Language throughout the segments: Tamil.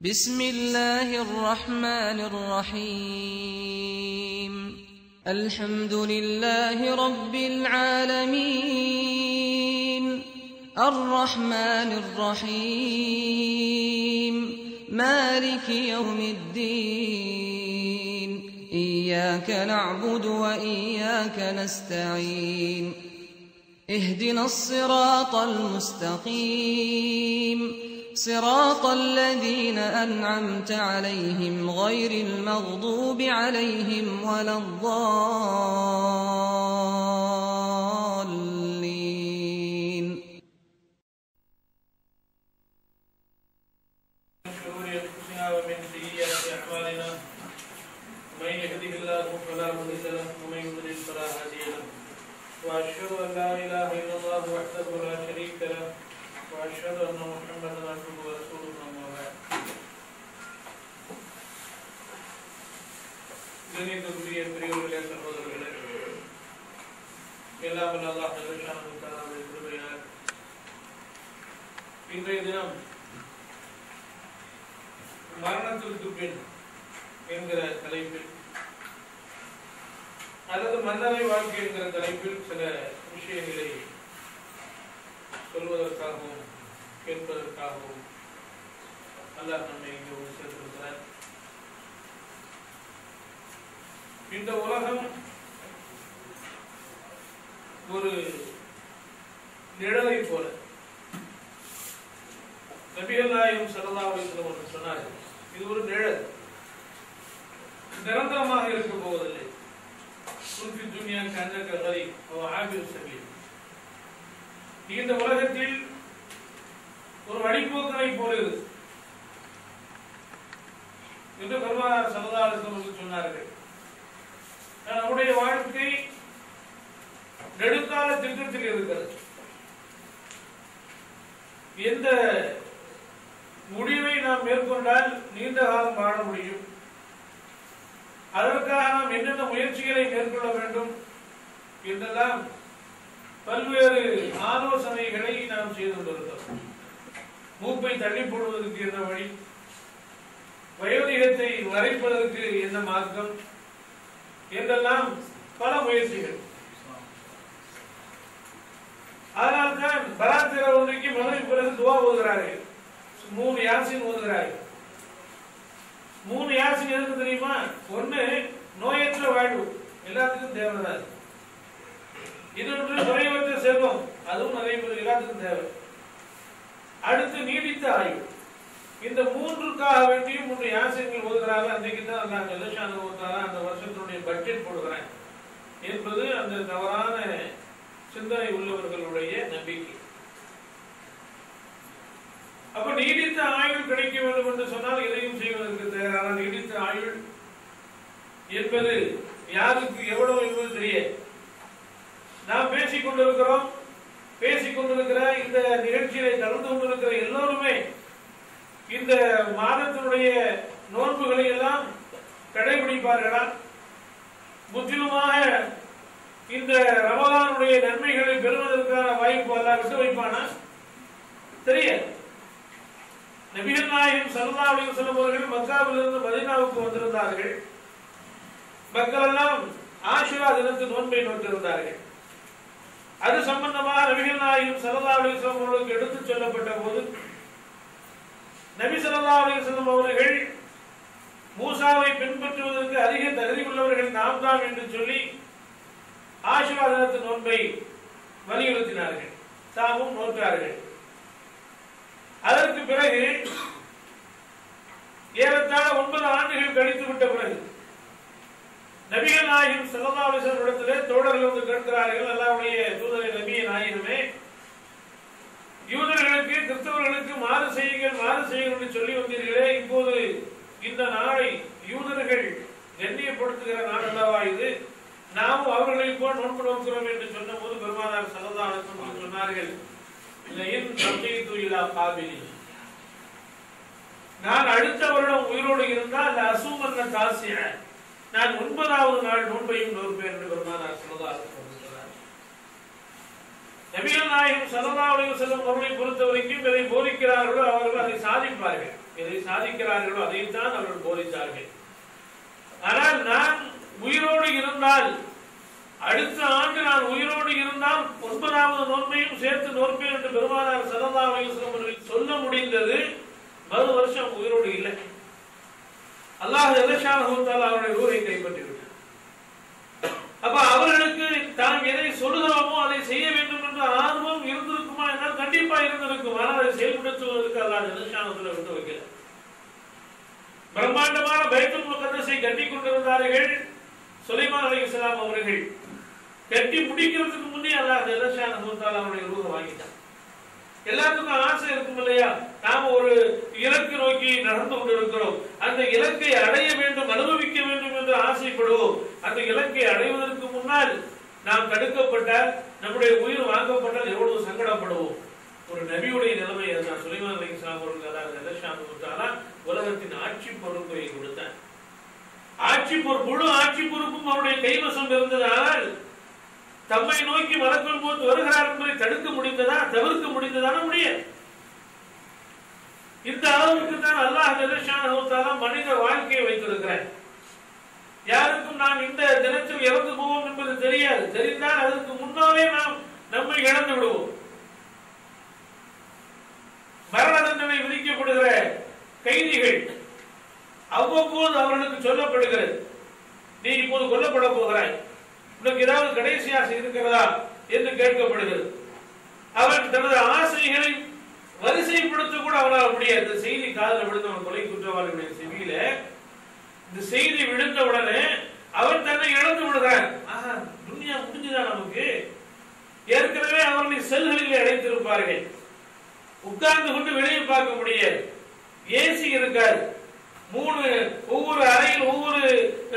بسم الله الرحمن الرحيم الحمد لله رب العالمين الرحمن الرحيم مالك يوم الدين إياك نعبد وإياك نستعين اهدنا الصراط المستقيم صراط الذين أنعمت عليهم غير المغضوب عليهم ولا الضالين. من شرور أنفسنا ومن سيئات أعمالنا من يهده الله فلا مضل له ومن يضلل فلا هادي له وأشهد أن لا إله إلا الله وحده لا شريك له وأشهد أن محمدا عبده ورسوله أما بعد. கணிதக்குரிய பெரியவர்களே சகோதரர்களே, எல்லாம் வல்ல அல்லாஹ் ஜல்லஷானஹு தஆலாவுடைய கிருபையினால் இன்றைய தினம் மரணத்திற்கு பின் என்கிற தலைப்பில் அல்லது மன்னரை வாழ்க்கை என்கிற தலைப்பில் சில விஷயங்களை சொல்வதற்காகவும் கேட்பதற்காகவும் அல்லாஹ் நம்மை இங்கே ஒரு சேர்த்திருக்கிறார். இந்த உலகம் ஒரு நிழலை போல. நபிகள் நாயகம் ஸல்லல்லாஹு அலைஹி வஸல்லம் அவர்கள் சொன்னார்கள், இது ஒரு நிழல், நிரந்தரமாக இருக்க போவதில்லை. சுல்ஃபி துன்யா கஅன்னக கரீப் அவ் ஆபிர் சபீல். இந்த உலகத்தில் ஒரு வழிபோக்கனை போல இருக்கு என்று பெருமானார் ஸல்லல்லாஹு அலைஹி வஸல்லம் சொன்னார்கள். நம்முடைய வாழ்க்கை நெடுங்கால திட்டத்தில் இருக்கிறது. எந்த முடிவை நாம் மேற்கொண்டால் நீண்ட காலம் வாழ முடியும், அதற்காக நாம் என்னென்ன முயற்சிகளை மேற்கொள்ள வேண்டும் என்றெல்லாம் பல்வேறு ஆலோசனைகளை நாம் செய்து கொண்டிருக்கிறோம். மூப்பை தள்ளி போடுவதற்கு என்ன வழி, வயோதிகத்தை மறைப்பதற்கு என்ன மார்க்கம் என்றெல்லாம் பல முயற்சிகள். அதனால்தான் பராத்திர ஒன்றைக்கு மகனுக்கு பிறகு துவா ஓதுகிறார்கள், 3 யாசின் ஓதுகிறார்கள். 3 யாசின் எதுக்கு தெரியுமா? ஒண்ணு நோயற்ற வாழ்வு, எல்லாத்துக்கும் தேவைதான். இன்னொன்று குறைவற்ற செல்வம், அதுவும் நிறைய பேர் எல்லாத்துக்கும் தேவை. அடுத்து நீடித்த ஆய்வு. இந்த 3க்காக வேண்டியும் 3 யாசின்கள் ஓதுகிறாங்க. அன்றைக்கு தான் அல்லாஹ் ஜல்லஷானஹு தஆலா அந்த வருஷத்தினுடைய பட்ஜெட் போடுகிறேன் என்பது அந்த தவறான சிந்தனை உள்ளவர்களுடைய நம்பிக்கை. அப்ப நீடித்த ஆயுள் கிடைக்க வேண்டும் என்று சொன்னால் எதையும் செய்வதற்கு தயாரான நீடித்த ஆயுள் என்பது யாருக்கு எவ்வளவு என்பது தெரியாது. நாம் பேசிக் கொண்டிருக்கிறோம், பேசிக்கொண்டிருக்கிற இந்த நிகழ்ச்சியை கலந்து கொண்டிருக்கிற எல்லோருமே இந்த மாதத்தினுடைய நோன்புகளை எல்லாம் கடைபிடிப்பார்களா? முற்றிலுமாக இந்த ரமலானுடைய நன்மைகளை பெறுவதற்கான வாய்ப்பு எல்லாம் விட்டு வைப்பானா? தெரியாது. நபிகள் நாயகம் ஸல்லல்லாஹு அலைஹி வஸல்லம் அவர்கள் மக்காவிலிருந்து மதீனாவுக்கு வந்திருந்தார்கள். மக்கள் எல்லாம் ஆஷுரா தினத்து நோன்பை நோக்கியிருந்தார்கள். அது சம்பந்தமாக நபிகள் நாயகம் ஸல்லல்லாஹு அலைஹி வஸல்லம் அவர்களுக்கு எடுத்துச் சொல்லப்பட்ட போது நபி ஸல்லல்லாஹு அலைஹி வஸல்லம் அவர்கள் மூசாவை பின்பற்றுவதற்கு அதிக தகுதி உள்ளவர்கள் நாம் தான் என்று சொல்லி ஆஷுரா தினத்து நோன்பை வலியுறுத்தினார்கள், தாமும் நோக்கிறார்கள். அதற்கு பிறகு ஏறத்தாழ 9 ஆண்டுகள் கழித்து விட்ட பிறகு நபிகள் நாயகம் ஸல்லல்லாஹு அலைஹி வஸல்லம் இடத்திலே தோழர்கள் வந்து கேட்கிறார்கள், அல்லாஹ்வுடைய தூதரே நபியே நாயகமே, யூதர்களுக்கு கிறிஸ்தவர்களுக்கு மாறு செய்யுங்கள் என்று சொல்லி வந்தீர்களே, இப்போது இந்த நாளை யூதர்கள் கண்ணியப்படுத்துகிற நாள் அல்லவா இது, நாமும் அவர்களை போல் நோன்பு நோக்கிறோம் என்று சொன்ன போது பெருமானார் ஸல்லல்லாஹு அலைஹி வஸல்லம் சொன்னார்கள், நான் அடுத்த வருடம் உயிரோடு இருந்தால் அசூமன்ன தாசிய, நான் 9வது நாள் நோன்பையும் நோற்பேன் என்று பெருமானார் ஸல்லல்லாஹு அலைஹி வஸல்லம் சொன்னார். நபிகள் நாயகம் ஸல்லல்லாஹு அலைஹி வஸல்லம் அவர்களை பொறுத்தவரைக்கும் எதை போதிக்கிறார்களோ அவர்கள் அதை சாதிப்பார்கள். எதை சாதிக்கிறார்களோ அதைத்தான் அவர்கள் போதித்தார்கள். ஆனால் நான் உயிரோடு இருந்தால், அடுத்த ஆண்டு நான் உயிரோடு இருந்தால் 9வது நோன்பையும் சேர்த்து நோற்பேன் என்று பெருமானார் ஸல்லல்லாஹு அலைஹி வஸல்லம் அவர்கள் சொல்ல முடிந்தது. மறு வருஷம் உயிரோடு இல்லை. அல்லாஹ் ஜல்லஷானஹு தஆலா அவருடைய ரூஹை கைப்பற்றி விட்டார். அப்ப அவர்களுக்கு தாம் எதை சொல்லுகிறோமோ அதை செய்ய வேண்டும் என்ற ஆர்வம் இருந்திருக்குமா என்றால் கண்டிப்பா இருந்திருக்கும். ஆனால் அதை செயல்படுத்துவதற்கு அல்லாஹ் ஜல்லஷானஹு தஆலா விட்டு வைக்கல. பிரம்மாண்டமான பைத்துல் முகத்தஸை கட்டி கொண்டிருந்தார்கள் சுலைமான் அலைஹிஸ்ஸலாம் அவர்கள். கட்டி முடிக்கிறதுக்கு முன்னே அல்லாஹ் ஜல்லஷானஹு தஆலா அவருடைய ரூஹை வாங்கிட்டார். எல்லாத்துக்கும் ஆசை இருக்கும் இல்லையா? நாம ஒரு இலக்கு நோக்கி நடந்து கொண்டிருக்கிறோம், அந்த இலக்கை அடைய வேண்டும், அனுபவிக்க வேண்டும் என்று ஆசைப்படுவோம். அந்த இலக்கை அடைவதற்கு முன்னால் நாம் தடுக்கப்பட்டால், நம்முடைய உயிர் வாங்கப்பட்டால் எவ்வளவு சங்கடப்படுவோம். ஒரு நபியுடைய நிலைமை அதுதான். சுலைமான் அலைஹிஸ்ஸலாம் அவர்கள் அல்லாஹ் ஜல்லஷானஹு தஆலா உலகத்தின் ஆட்சி பொறுப்பை கொடுத்தார். முழு ஆட்சி பொறுப்பும் அவருடைய கைவசம் இருந்ததால் தம்மை நோக்கி மலக்குல் மௌத் வருகிறார் என்பதை தடுக்க முடிந்ததா, தவிர்க்க முடிந்ததான? முடியாது. இந்த அளவுக்கு தான் அல்லாஹ் ஜல்லஷானஹு தஆலா மனித வாழ்க்கையை வைத்திருக்கிறார். யாருக்கும் நாம் இந்த தினத்தில் இறந்து போவோம் என்பது தெரியாது. தெரிந்தால் அதற்கு முன்னாலே நாம் நம்மை இழந்து விடுவோம். மரண தண்டனை விதிக்கப்படுகிற கைதிகள் அவ்வப்போது அவர்களுக்கு சொல்லப்படுகிறது, நீ இப்போது கொல்லப்பட போகிறாய், உனக்கு ஏதாவது கடைசி ஆசை இருக்கிறதா என்று கேட்கப்படுகிறது. அவன் தனது ஆசைகளை வரிசைப்படுத்த கூட அவனால் முடியாது. இந்த செய்தி காதல விழுந்தவன் கொலை குற்றவாளிகளுடைய செவியில இந்த செய்தி விழுந்த உடனே அவன் தன்னை இழந்து விடுகிறான். துன்யா முடிஞ்சுதான் நமக்கு. ஏற்கனவே அவர்களை செல்களில் அடைத்திருப்பார்கள். உட்கார்ந்து கொண்டு வெளியே பார்க்க முடியாது. ஏசி இருக்காது. ஒவ்வொரு அறையில் ஒவ்வொரு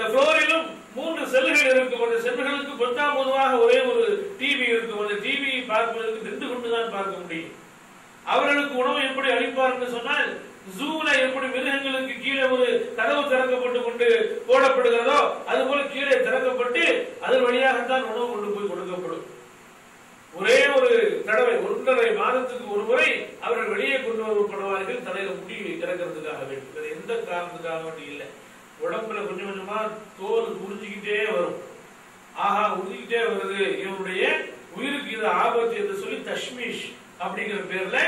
ஃப்ளோரிலும் 3 செல்கள் இருக்கும். அந்த செல்களுக்கு பொதுவாக ஒரே ஒரு டிவி இருக்கும். அந்த டிவியை பார்ப்பதற்கு நின்று கொண்டுதான் பார்க்க முடியும். அவர்களுக்கு உணவு எப்படி அளிப்பார் என்று சொன்னால், ஜூல எப்படி மிருகங்களுக்கு கீழே ஒரு கதவு திறக்கப்பட்டு கொண்டு போடப்படுகிறதோ அதுபோல கீழே திறக்கப்பட்டு அதன் வழியாகத்தான் உணவு கொண்டு போய் கொடுக்கப்படும். ஒரே ஒரு தடவை 1.5 மாதத்துக்கு ஒரு முறை அவர்கள் வெளியே கொண்டு வரப்படுவார்கள். தலையில முடி திறக்கிறதுக்காக வேண்டும், எந்த காரணத்துக்காக வேண்டி இல்லை. உடம்புல கொஞ்சம் கொஞ்சமா தோல் உறிஞ்சிக்கிட்டே வரும். உறிஞ்சிக்கிட்டே வருது, இவருடைய உயிருக்கு இது ஆபத்து என்று சொல்லி தஷ்மீஷ் அப்படிங்கிற பேர்ல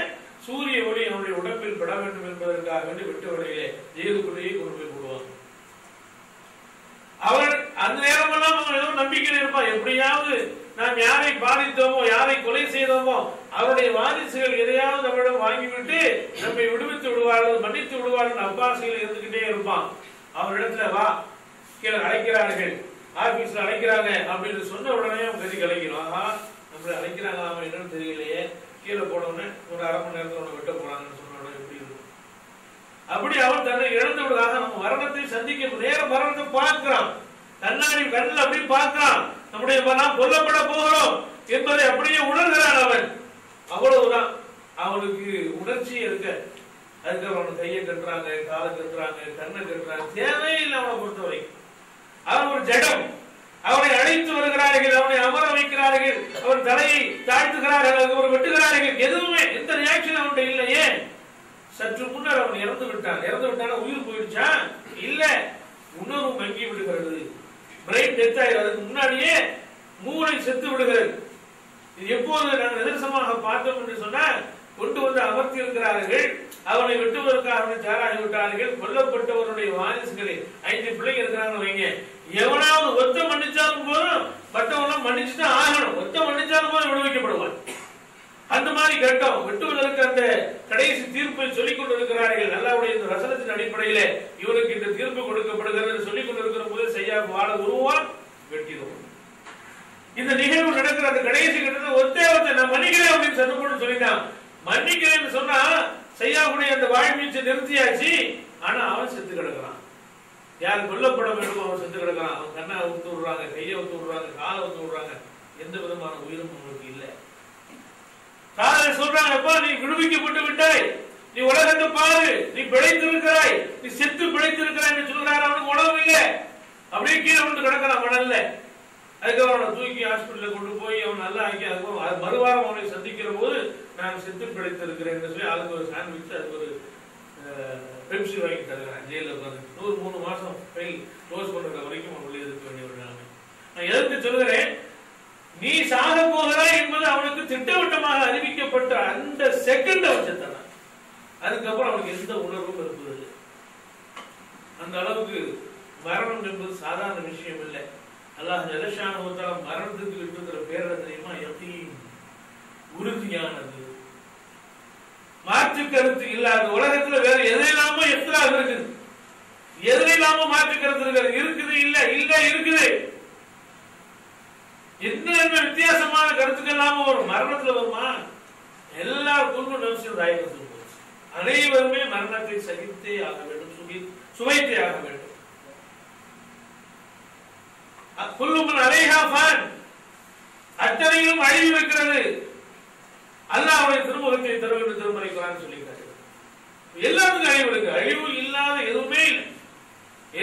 சூரிய ஒளி அவருடைய உடம்பில் பட வேண்டும் என்பதற்காக வேண்டி வெட்டு வழியிலே ஜெயிலுக்குள்ளேயே கொண்டு போய் போடுவாங்க. அவர் அந்த நேரமெல்லாம் அவங்க ஏதோ நம்பிக்கையில் இருப்பார், எப்படியாவது நாம் யாரை பாதித்தோமோ, யாரை கொலை செய்தோமோ அவருடைய வாரிசுகள் எதையாவது நம்மிடம் வாங்கிவிட்டு நம்மை விடுவித்து விடுவார்கள், மன்னித்து விடுவார்கள் அப்பாசியில் இருந்துகிட்டே இருப்பான். அவரிடத்துல வா, கீழே அழைக்கிறார்கள், ஆபீஸ்ல அழைக்கிறாங்க அப்படின்னு சொன்ன உடனே அவன் கதி கலைக்கிறோம். நம்மளை அழைக்கிறாங்க, அவன் என்னன்னு தெரியலையே, கீழே போனோடனே ஒரு அரை மணி நேரத்தில் உன்னை வெட்ட போறாங்கன்னு சொன்ன உடனே எப்படி இருக்கும்? அப்படி அவன் தன்னை இழந்து விடுவதாக நம்ம மரணத்தை சந்திக்க நேர மரணத்தை பார்க்கிறான், கண்ணாடி கண்ணில் அப்படி பார்க்கிறான், நம்முடைய நாம் கொல்லப்பட போகிறோம் என்பதை அப்படியே உணர்கிறான் அவன். அவ்வளவுதான், அவனுக்கு உணர்ச்சி இருக்க. அதுக்கு அவன் கையை கட்டுறாங்க, காலை கட்டுறாங்க, கண்ணை கட்டுறாங்க, தேவையில்லை அவனை பொறுத்தவரை. அவன் ஒரு ஜடம். அவனை அழைத்து வருகிறார்கள், அவனை அமர வைக்கிறார்கள், அவன் தலையை தாழ்த்துகிறார்கள், அவர் வெட்டுகிறார்கள், எதுவுமே எந்த ரியாக்ஷன் அவன்கிட்ட இல்லையே. சற்று முன்னர் அவன் இறந்து விட்டான். உயிர் போயிடுச்சா? இல்ல, உணர்வு மங்கி விடுகிறது, பிரெயின் டெத் ஆகிறது. அதுக்கு முன்னாடியே மூளை செத்து விடுகிறது. இது எப்போது நாங்கள் நிதர்சனமாக பார்த்தோம் என்று சொன்னால், கொண்டு வந்து அமர்த்தி இருக்கிறார்கள், அவனை வெட்டுவதற்காக தயாராகி விட்டார்கள். கொல்லப்பட்டவருடைய வாரிசுகளை 5 பிள்ளைங்க இருக்கிறாங்க வைங்க, எவனாவது ஒத்த மன்னிச்சாலும் போதும், மற்றவெல்லாம் மன்னிச்சுதான் ஆகணும். ஒத்த மன்னிச்சாலும் போதும் விடுவிக்கப்படுவான். அந்த மாதிரி கட்டம் வெட்டுவதற்கு அந்த கடைசி தீர்ப்பை சொல்லிக் கொண்டிருக்கிறார்கள். அல்லாஹ்வுடைய இந்த வசனத்தின் அடிப்படையில இவருக்கு இந்த தீர்ப்பு கொடுக்கப்படுகிறது சொல்லிக் கொண்டிருக்கிற போது செய்யா வாழ உருவான் வெட்டிடுவோம். இந்த நிகழ்வு நடக்கிற அந்த கடைசி கட்டத்தை ஒத்த நான் மன்னிக்கிறேன் அப்படின்னு சத்தப்போடு சொல்லிட்டான். மன்னிக்கிறேன்னு சொன்னா செய்யாவுடைய அந்த வாழ்வீச்சை நிறுத்தியாச்சு. ஆனா அவன் செத்து கிடக்கிறான். யார் கொல்லப்பட வேண்டும் அவன் செத்து கிடக்கிறான். அவன் கண்ணை ஊத்து விடுறாங்க, கையை ஊத்து விடுறாங்க, காலை ஊத்து விடுறாங்க, எந்த விதமான உயிரும் அவனுக்கு இல்லை. காதலை சொல்றாங்க, அப்பா நீ விடுவிக்கப்பட்டு விட்டாய், நீ உலகத்தை பாரு, நீ பிழைத்திருக்கிறாய், நீ செத்து பிழைத்திருக்கிறாய் சொல்றாரு. அவனுக்கு உணவு இல்லை, அப்படியே கீழே வந்து கிடக்கிறான் மணல்ல. அதுக்கப்புறம் அவனை தூக்கி ஹாஸ்பிட்டல கொண்டு போய் அவன் நல்லா ஆக்கி, அதுக்கப்புறம் மறுவாரம் அவனை சந்திக்கிற போது நான் செத்து பிழைத்திருக்கிறேன் சொல்லி அதுக்கு ஒரு சாண்ட்விச், அதுக்கு ஒரு பெப்சி வாங்கி தருகிறேன் ஜெயிலில் உட்காந்து 3 மாசம் ஃபைல் க்ளோஸ் பண்ற வரைக்கும் உள்ளே இருக்க வேண்டிய ஒரு நிலைமை. நான் எதற்கு சொல்கிறேன், நீ சாக போகிறாய் என்பது அவனுக்கு திட்டவட்டமாக அறிவிக்கப்பட்ட அந்த செகண்ட் வச்சத்தான். அதுக்கப்புறம் அவனுக்கு எந்த உணர்வும் இருப்பதில்லை. அந்த அளவுக்கு மரணம் என்பது சாதாரண விஷயம் இல்லை. அல்லாஹ் ஜல்லஷானஹு தஆலா மரணத்துக்கு இருக்கிற பேரை தெரியுமா? யகீன், உறுதியானது, மாற்று கருத்து இல்லாத. உலகத்துல வேற எதிலாமோ எத்தலாக இருக்குது, எதிலாமோ மாற்று கருத்து இருக்குது, இல்ல இல்ல இருக்குது. என்ன வித்தியாசமான கருத்துக்கள் இல்லாம வரும், மரணத்துல வருமா? எல்லாருக்கும் அனைவருமே மரணத்தை சகித்தே ஆக வேண்டும், சுவைத்தே ஆக வேண்டும். அத்தனையும் அழிவு இருக்கிறது. அல்லாஹ்வுடைய திருமுகத்தை தர வேண்டும் திருமறை குர்ஆன் சொல்லியிருக்காரு. எல்லாருக்கும் அழிவு இருக்கு, அழிவு இல்லாத எதுவுமே இல்லை.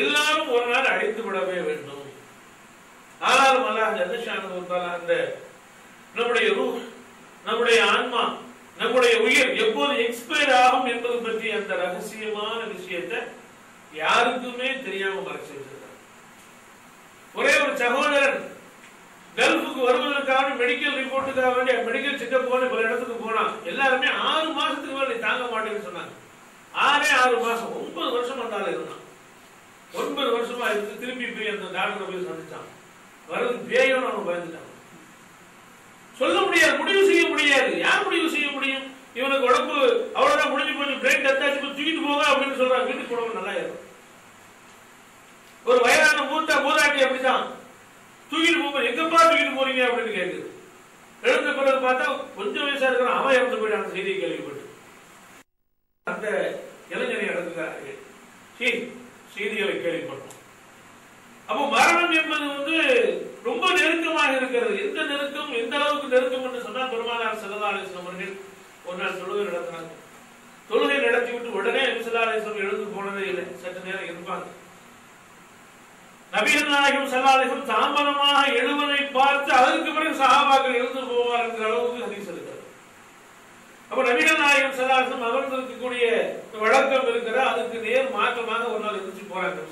எல்லாரும் ஒரு நாள் அழித்து விடவே வேண்டும். ஆனாலும் அல்லாஹ் ஜல்லஷானஹு தஆலா அந்த நம்முடைய ரூஹ், நம்முடைய ஆன்மா, நம்முடைய உயிர் எப்போது எக்ஸ்பயர் ஆகும் என்பது பற்றி அந்த ரகசியமான விஷயத்தை யாருக்குமே தெரியாம மறைச்சு வச்சிருக்காங்க. ஒரே ஒரு சகோதரன் கல்ஃபுக்கு வருவதற்காக மெடிக்கல் ரிப்போர்ட்டுக்காக வேண்டிய மெடிக்கல் செக்அப் போன பல இடத்துக்கு போனா எல்லாருமே 6 மாசத்துக்கு மேல தாங்க மாட்டேன்னு சொன்னாங்க. 6 மாசம் 9 வருஷம் வந்தாலும் இருந்தான். 9 வருஷமா இருந்து திருப்பி போய் அந்த டாக்டரை போய் சந்திச்சான். வருது பேயோன்னு அவன் பயந்துட்டான். சொல்ல முடியாது, முடிவு செய்ய முடியாது. யார் முடிவு செய்ய முடியும்? இவனுக்கு உடம்பு அவ்வளவுதான் முடிஞ்சு போய் பிரெயின் டெத் ஆச்சு, தூக்கிட்டு போக அப்படின்னு சொல்றாங்க. வீட்டுக்கு போனவங்க நல்லா இருக்கும். ஒரு வயதான மூதாட்டி அப்படிதான் தூக்கிட்டு போகும்போது எங்கப்பா தூக்கிட்டு போறீங்க அப்படின்னு கேட்குது. எழுந்த பிறகு பார்த்தா கொஞ்சம் வயசா இருக்கிறான், அவன் இறந்து போயிட்டு அந்த செய்தியை கேள்விப்பட்டு அந்த இளைஞனை நடத்துகிறார்கள். செய்திகளை கேள்விப்பட்டோம். அப்போ மரணம் என்பது ரொம்ப நெருக்கமாக இருக்கிறது. எந்த நெருக்கம், எந்த அளவுக்கு நெருக்கம் என்று சொன்னால், பெருமானார் ஸல்லல்லாஹு அலைஹி வஸல்லம் அவர்கள் ஒரு நாள் தொழுகை நடத்தினாங்க. தொழுகை நடத்தி விட்டு உடனே நபி ஸல்லல்லாஹு அலைஹி வஸல்லம் எழுந்து போனதே இல்லை. சற்று நேரம் இருப்பாங்க. நபிகள் நாயகம் ஸல்லல்லாஹு அலைஹி வஸல்லம் தாமதமாக எழுவதை பார்த்து அதற்கு பிறகு சஹாபாக்கள் எழுந்து போவார் என்கிற அளவுக்கு ஹதீஸ் இருக்கிறது. அப்ப நபிகள் நாயகம் ஸல்லல்லாஹு அலைஹி வஸல்லம் அமர்ந்திருக்கக்கூடிய வழக்கம் இருக்கிற அதுக்கு நேர் மாற்றமாக ஒரு நாள் எழுந்து போறாங்க.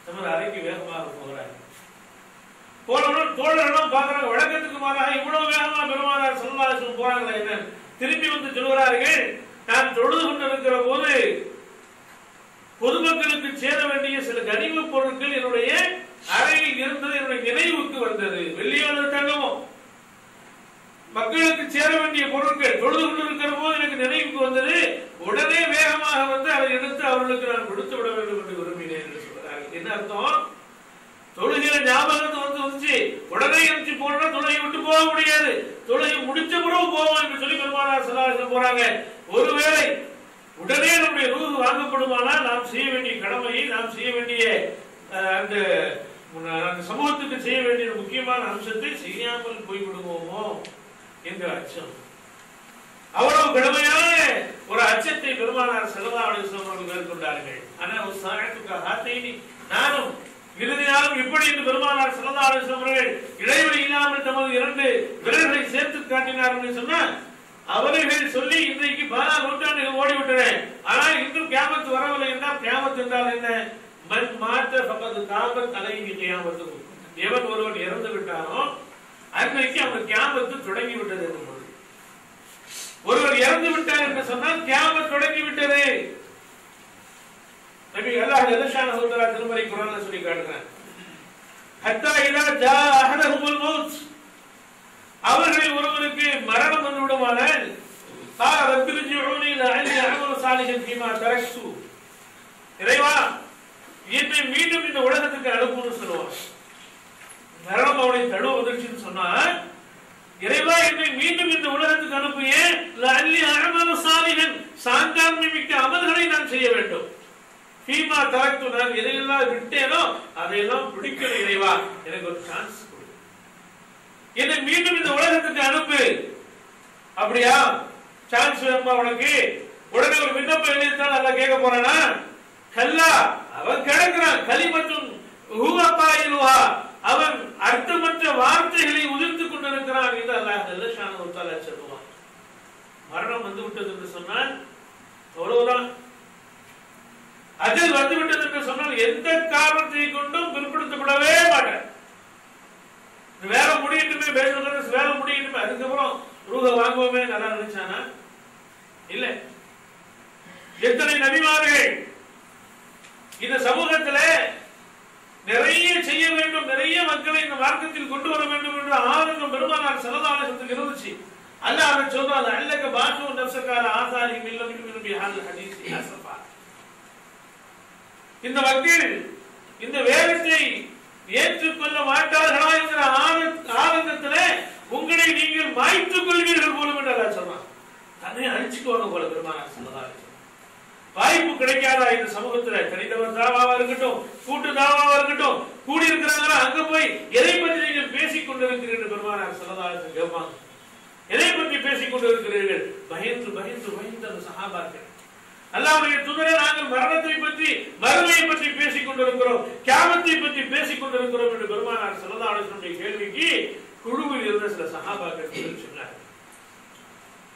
நம்ம அறைக்கு வேகமாக போகிறாங்க. போனவுடன் தோழர்களும் பாக்குறாங்க, வழக்கத்துக்கு மாறாக இவ்வளவு வேகமா பெருமானார் ஸல்லல்லாஹு அலைஹி வஸல்லம் போறாங்களா என்ன? திரும்பி வந்து சொல்கிறார்கள், நான் தொழுது கொண்டிருக்கிற போது பொதுமக்களுக்கு சேர வேண்டிய சில கனிமப் பொருட்கள் என்னுடைய அறையில் இருந்தது என்னுடைய நினைவுக்கு வந்தது. வெள்ளியோட தங்கமோ மக்களுக்கு சேர வேண்டிய பொருட்கள் தொழுது கொண்டிருக்கிற போது எனக்கு நினைவுக்கு வந்தது. உடனே வேகமாக வந்து அதை எடுத்து அவர்களுக்கு நான் கொடுத்து விட வேண்டும் என்று விரும்பினேன் என்று சொல்றார்கள். என்ன அர்த்தம்? தொழுகிற ஞாபகத்தை வந்துச்சு, உடனே எழுச்சி போனா தொழுகை விட்டு போக முடியாது. தொழுகை முடிச்ச பிறகு போவோம் என்று சொல்லி பெருமானார் ஸல்லல்லாஹு அலைஹி வஸல்லம் போறாங்க. ஒருவேளை உடனே நம்முடைய ரூஹ் வாங்கப்படுமானால் நாம் செய்ய வேண்டிய கடமையை, நாம் செய்ய வேண்டிய அந்த சமூகத்துக்கு செய்ய வேண்டிய முக்கியமான அம்சத்தை செய்யாமல் போய்விடுவோமோ என்கிற அச்சம். அவ்வளவு கடுமையான ஒரு அச்சத்தை பெருமானார் ஸல்லல்லாஹு அலைஹி வஸல்லம் அவர்கள் மேற்கொண்டார்கள். ஆனா ஒரு சாயத்துக்கு ஹாத்தைனி, நானும் இறுதியாலும் இப்படி என்று பெருமானார் ஸல்லல்லாஹு அலைஹி வஸல்லம் அவர்கள் இடைவெளி இல்லாமல் தமது 2 விரல்களை சேர்த்து காட்டினார்கள் சொன்னால், அவர்கள் சொல்லி இன்றைக்கு 16 நூற்றாண்டுகள் ஓடிவிட்டன. ஆனால் இன்னும் கியாமத் வரவில்லை என்றால், கியாமத் என்றால் என்ன? மன் மாற்ற பக்கத்து காபத் அலைஹி கியாமத்து. எவன் ஒருவன் இறந்து விட்டானோ அன்றைக்கு அவன் கியாமத்து தொடங்கி விட்டது என்று பொருள். ஒருவர் இறந்து விட்டார் என்று சொன்னால் கியாமத் தொடங்கி விட்டது. நபி அல்லாஹ் ஜல்லஷானஹு தஆலா திருமறை குர்ஆன்ல சொல்லி காட்டுறான், ஹத்தா இதா ஜா அஹதஹுல் மௌத், அவர்களில் ஒருவருக்கு மரணம் வந்து விடுமானால், قال رب ارجعوني لعلي اعمل صالحا فيما تركت, இறைவா என்னை மீண்டும் இந்த உலகத்துக்கு அனுப்புன்னு சொல்லுவார். மரணம் அவனை தழுவ வந்துச்சுன்னு சொன்னா, இறைவா என்னை மீண்டும் இந்த உலகத்துக்கு அனுப்பியே லஅல்லி அஅமலு சாலிஹன், சாந்தாண்மை மிக்க அமல்களை நான் செய்ய வேண்டும். ஃபீமா தரக்து, நான் எதையெல்லாம் விட்டேனோ அதையெல்லாம் பிடிக்கணும் இறைவா, எனக்கு ஒரு சான்ஸ் கொடு, என்னை மீண்டும் இந்த உலகத்துக்கு அனுப்பு. அப்படியா, சான்ஸ் வேணுமா உனக்கு? உடனே ஒரு விண்ணப்பம் எழுதித்தான் அல்ல கேட்க போறானா? கல்லா, அவன் கிடக்கிறான். கலிமத்துன் ஹுவ காயிலுஹா, அவன் அர்த்தமற்ற வார்த்தைகளை உதிர்த்துக் கொண்டிருக்கிறான் என்று அல்லாஹ் ஜல்லஷானஹு தஆலா சொல்லுவான். மரணம் வந்து விட்டது என்று சொன்னால் அவ்வளவுதான். அஜல் வந்துவிட்டது என்று சொன்னால் எந்த காரணத்தை கொண்டும் பிற்படுத்தப்படவே மாட்டேன். வேலை முடியட்டுமே, வேலை முடியட்டுமே, அதுக்கப்புறம் ரூஹ வாங்குவோமே நல்லா நினைச்சானா? இல்ல. எத்தனை நபிமார்கள் இந்த சமூகத்துல நிறைய செய்ய வேண்டும், நிறைய மக்களை இந்த மார்க்கத்தில் கொண்டு வர வேண்டும் என்ற ஆனந்தம் பெருமானார் ஸல்லல்லாஹு அலைஹி வஸல்லம் இருந்துச்சு. அல்லாஹ் அவன் சொல்றான், அல்லக பாஷு நஃப்ஸகால ஆசாரி மில்லம் மின் பிஹால் ஹதீஸ் அஸஃபா. இந்த மக்கள் இந்த வேதத்தை ஏற்றுக்கொள்ள மாட்டார்களா என்கிற ஆனந்தத்திலே உங்களை நீங்கள் மாய்த்துக் கொள்வீர்கள் போலும் என்று அல்லாஹ் சொல்றான். தன்னை அழிச்சுக்குவாங்க போல பெருமானார் ஸல்லல்லாஹு அலைஹி வஸல்லம். வாய்ப்பு கிடைக்காதா இந்த சமூகத்துல? தனித்தவர் தாவாவா இருக்கட்டும், கூட்டு தாவாவா இருக்கட்டும், கூடி இருக்கிறாங்களா அங்க போய் எதை பற்றி நீங்கள் பேசிக் கொண்டிருக்கிறீர்கள் பெருமானார் ஸல்லல்லாஹு அலைஹி வஸல்லம் கேட்பாங்க. எதை பற்றி பேசிக் கொண்டிருக்கிறீர்கள்? பயந்து பயந்து பயந்து அந்த சஹாபாக்கள், அல்லாஹ்வுடைய தூதரே நாங்கள் மரணத்தை பற்றி, மறுமையை பற்றி பேசிக் கொண்டிருக்கிறோம், கியாமத்தை பற்றி பேசிக் கொண்டிருக்கிறோம் என்று பெருமானார் ஸல்லல்லாஹு அலைஹி வஸல்லம் கேள்விக்கு குழுவில் இருந்த சில சஹாபாக்கள் பதில் சொன்னார்கள்.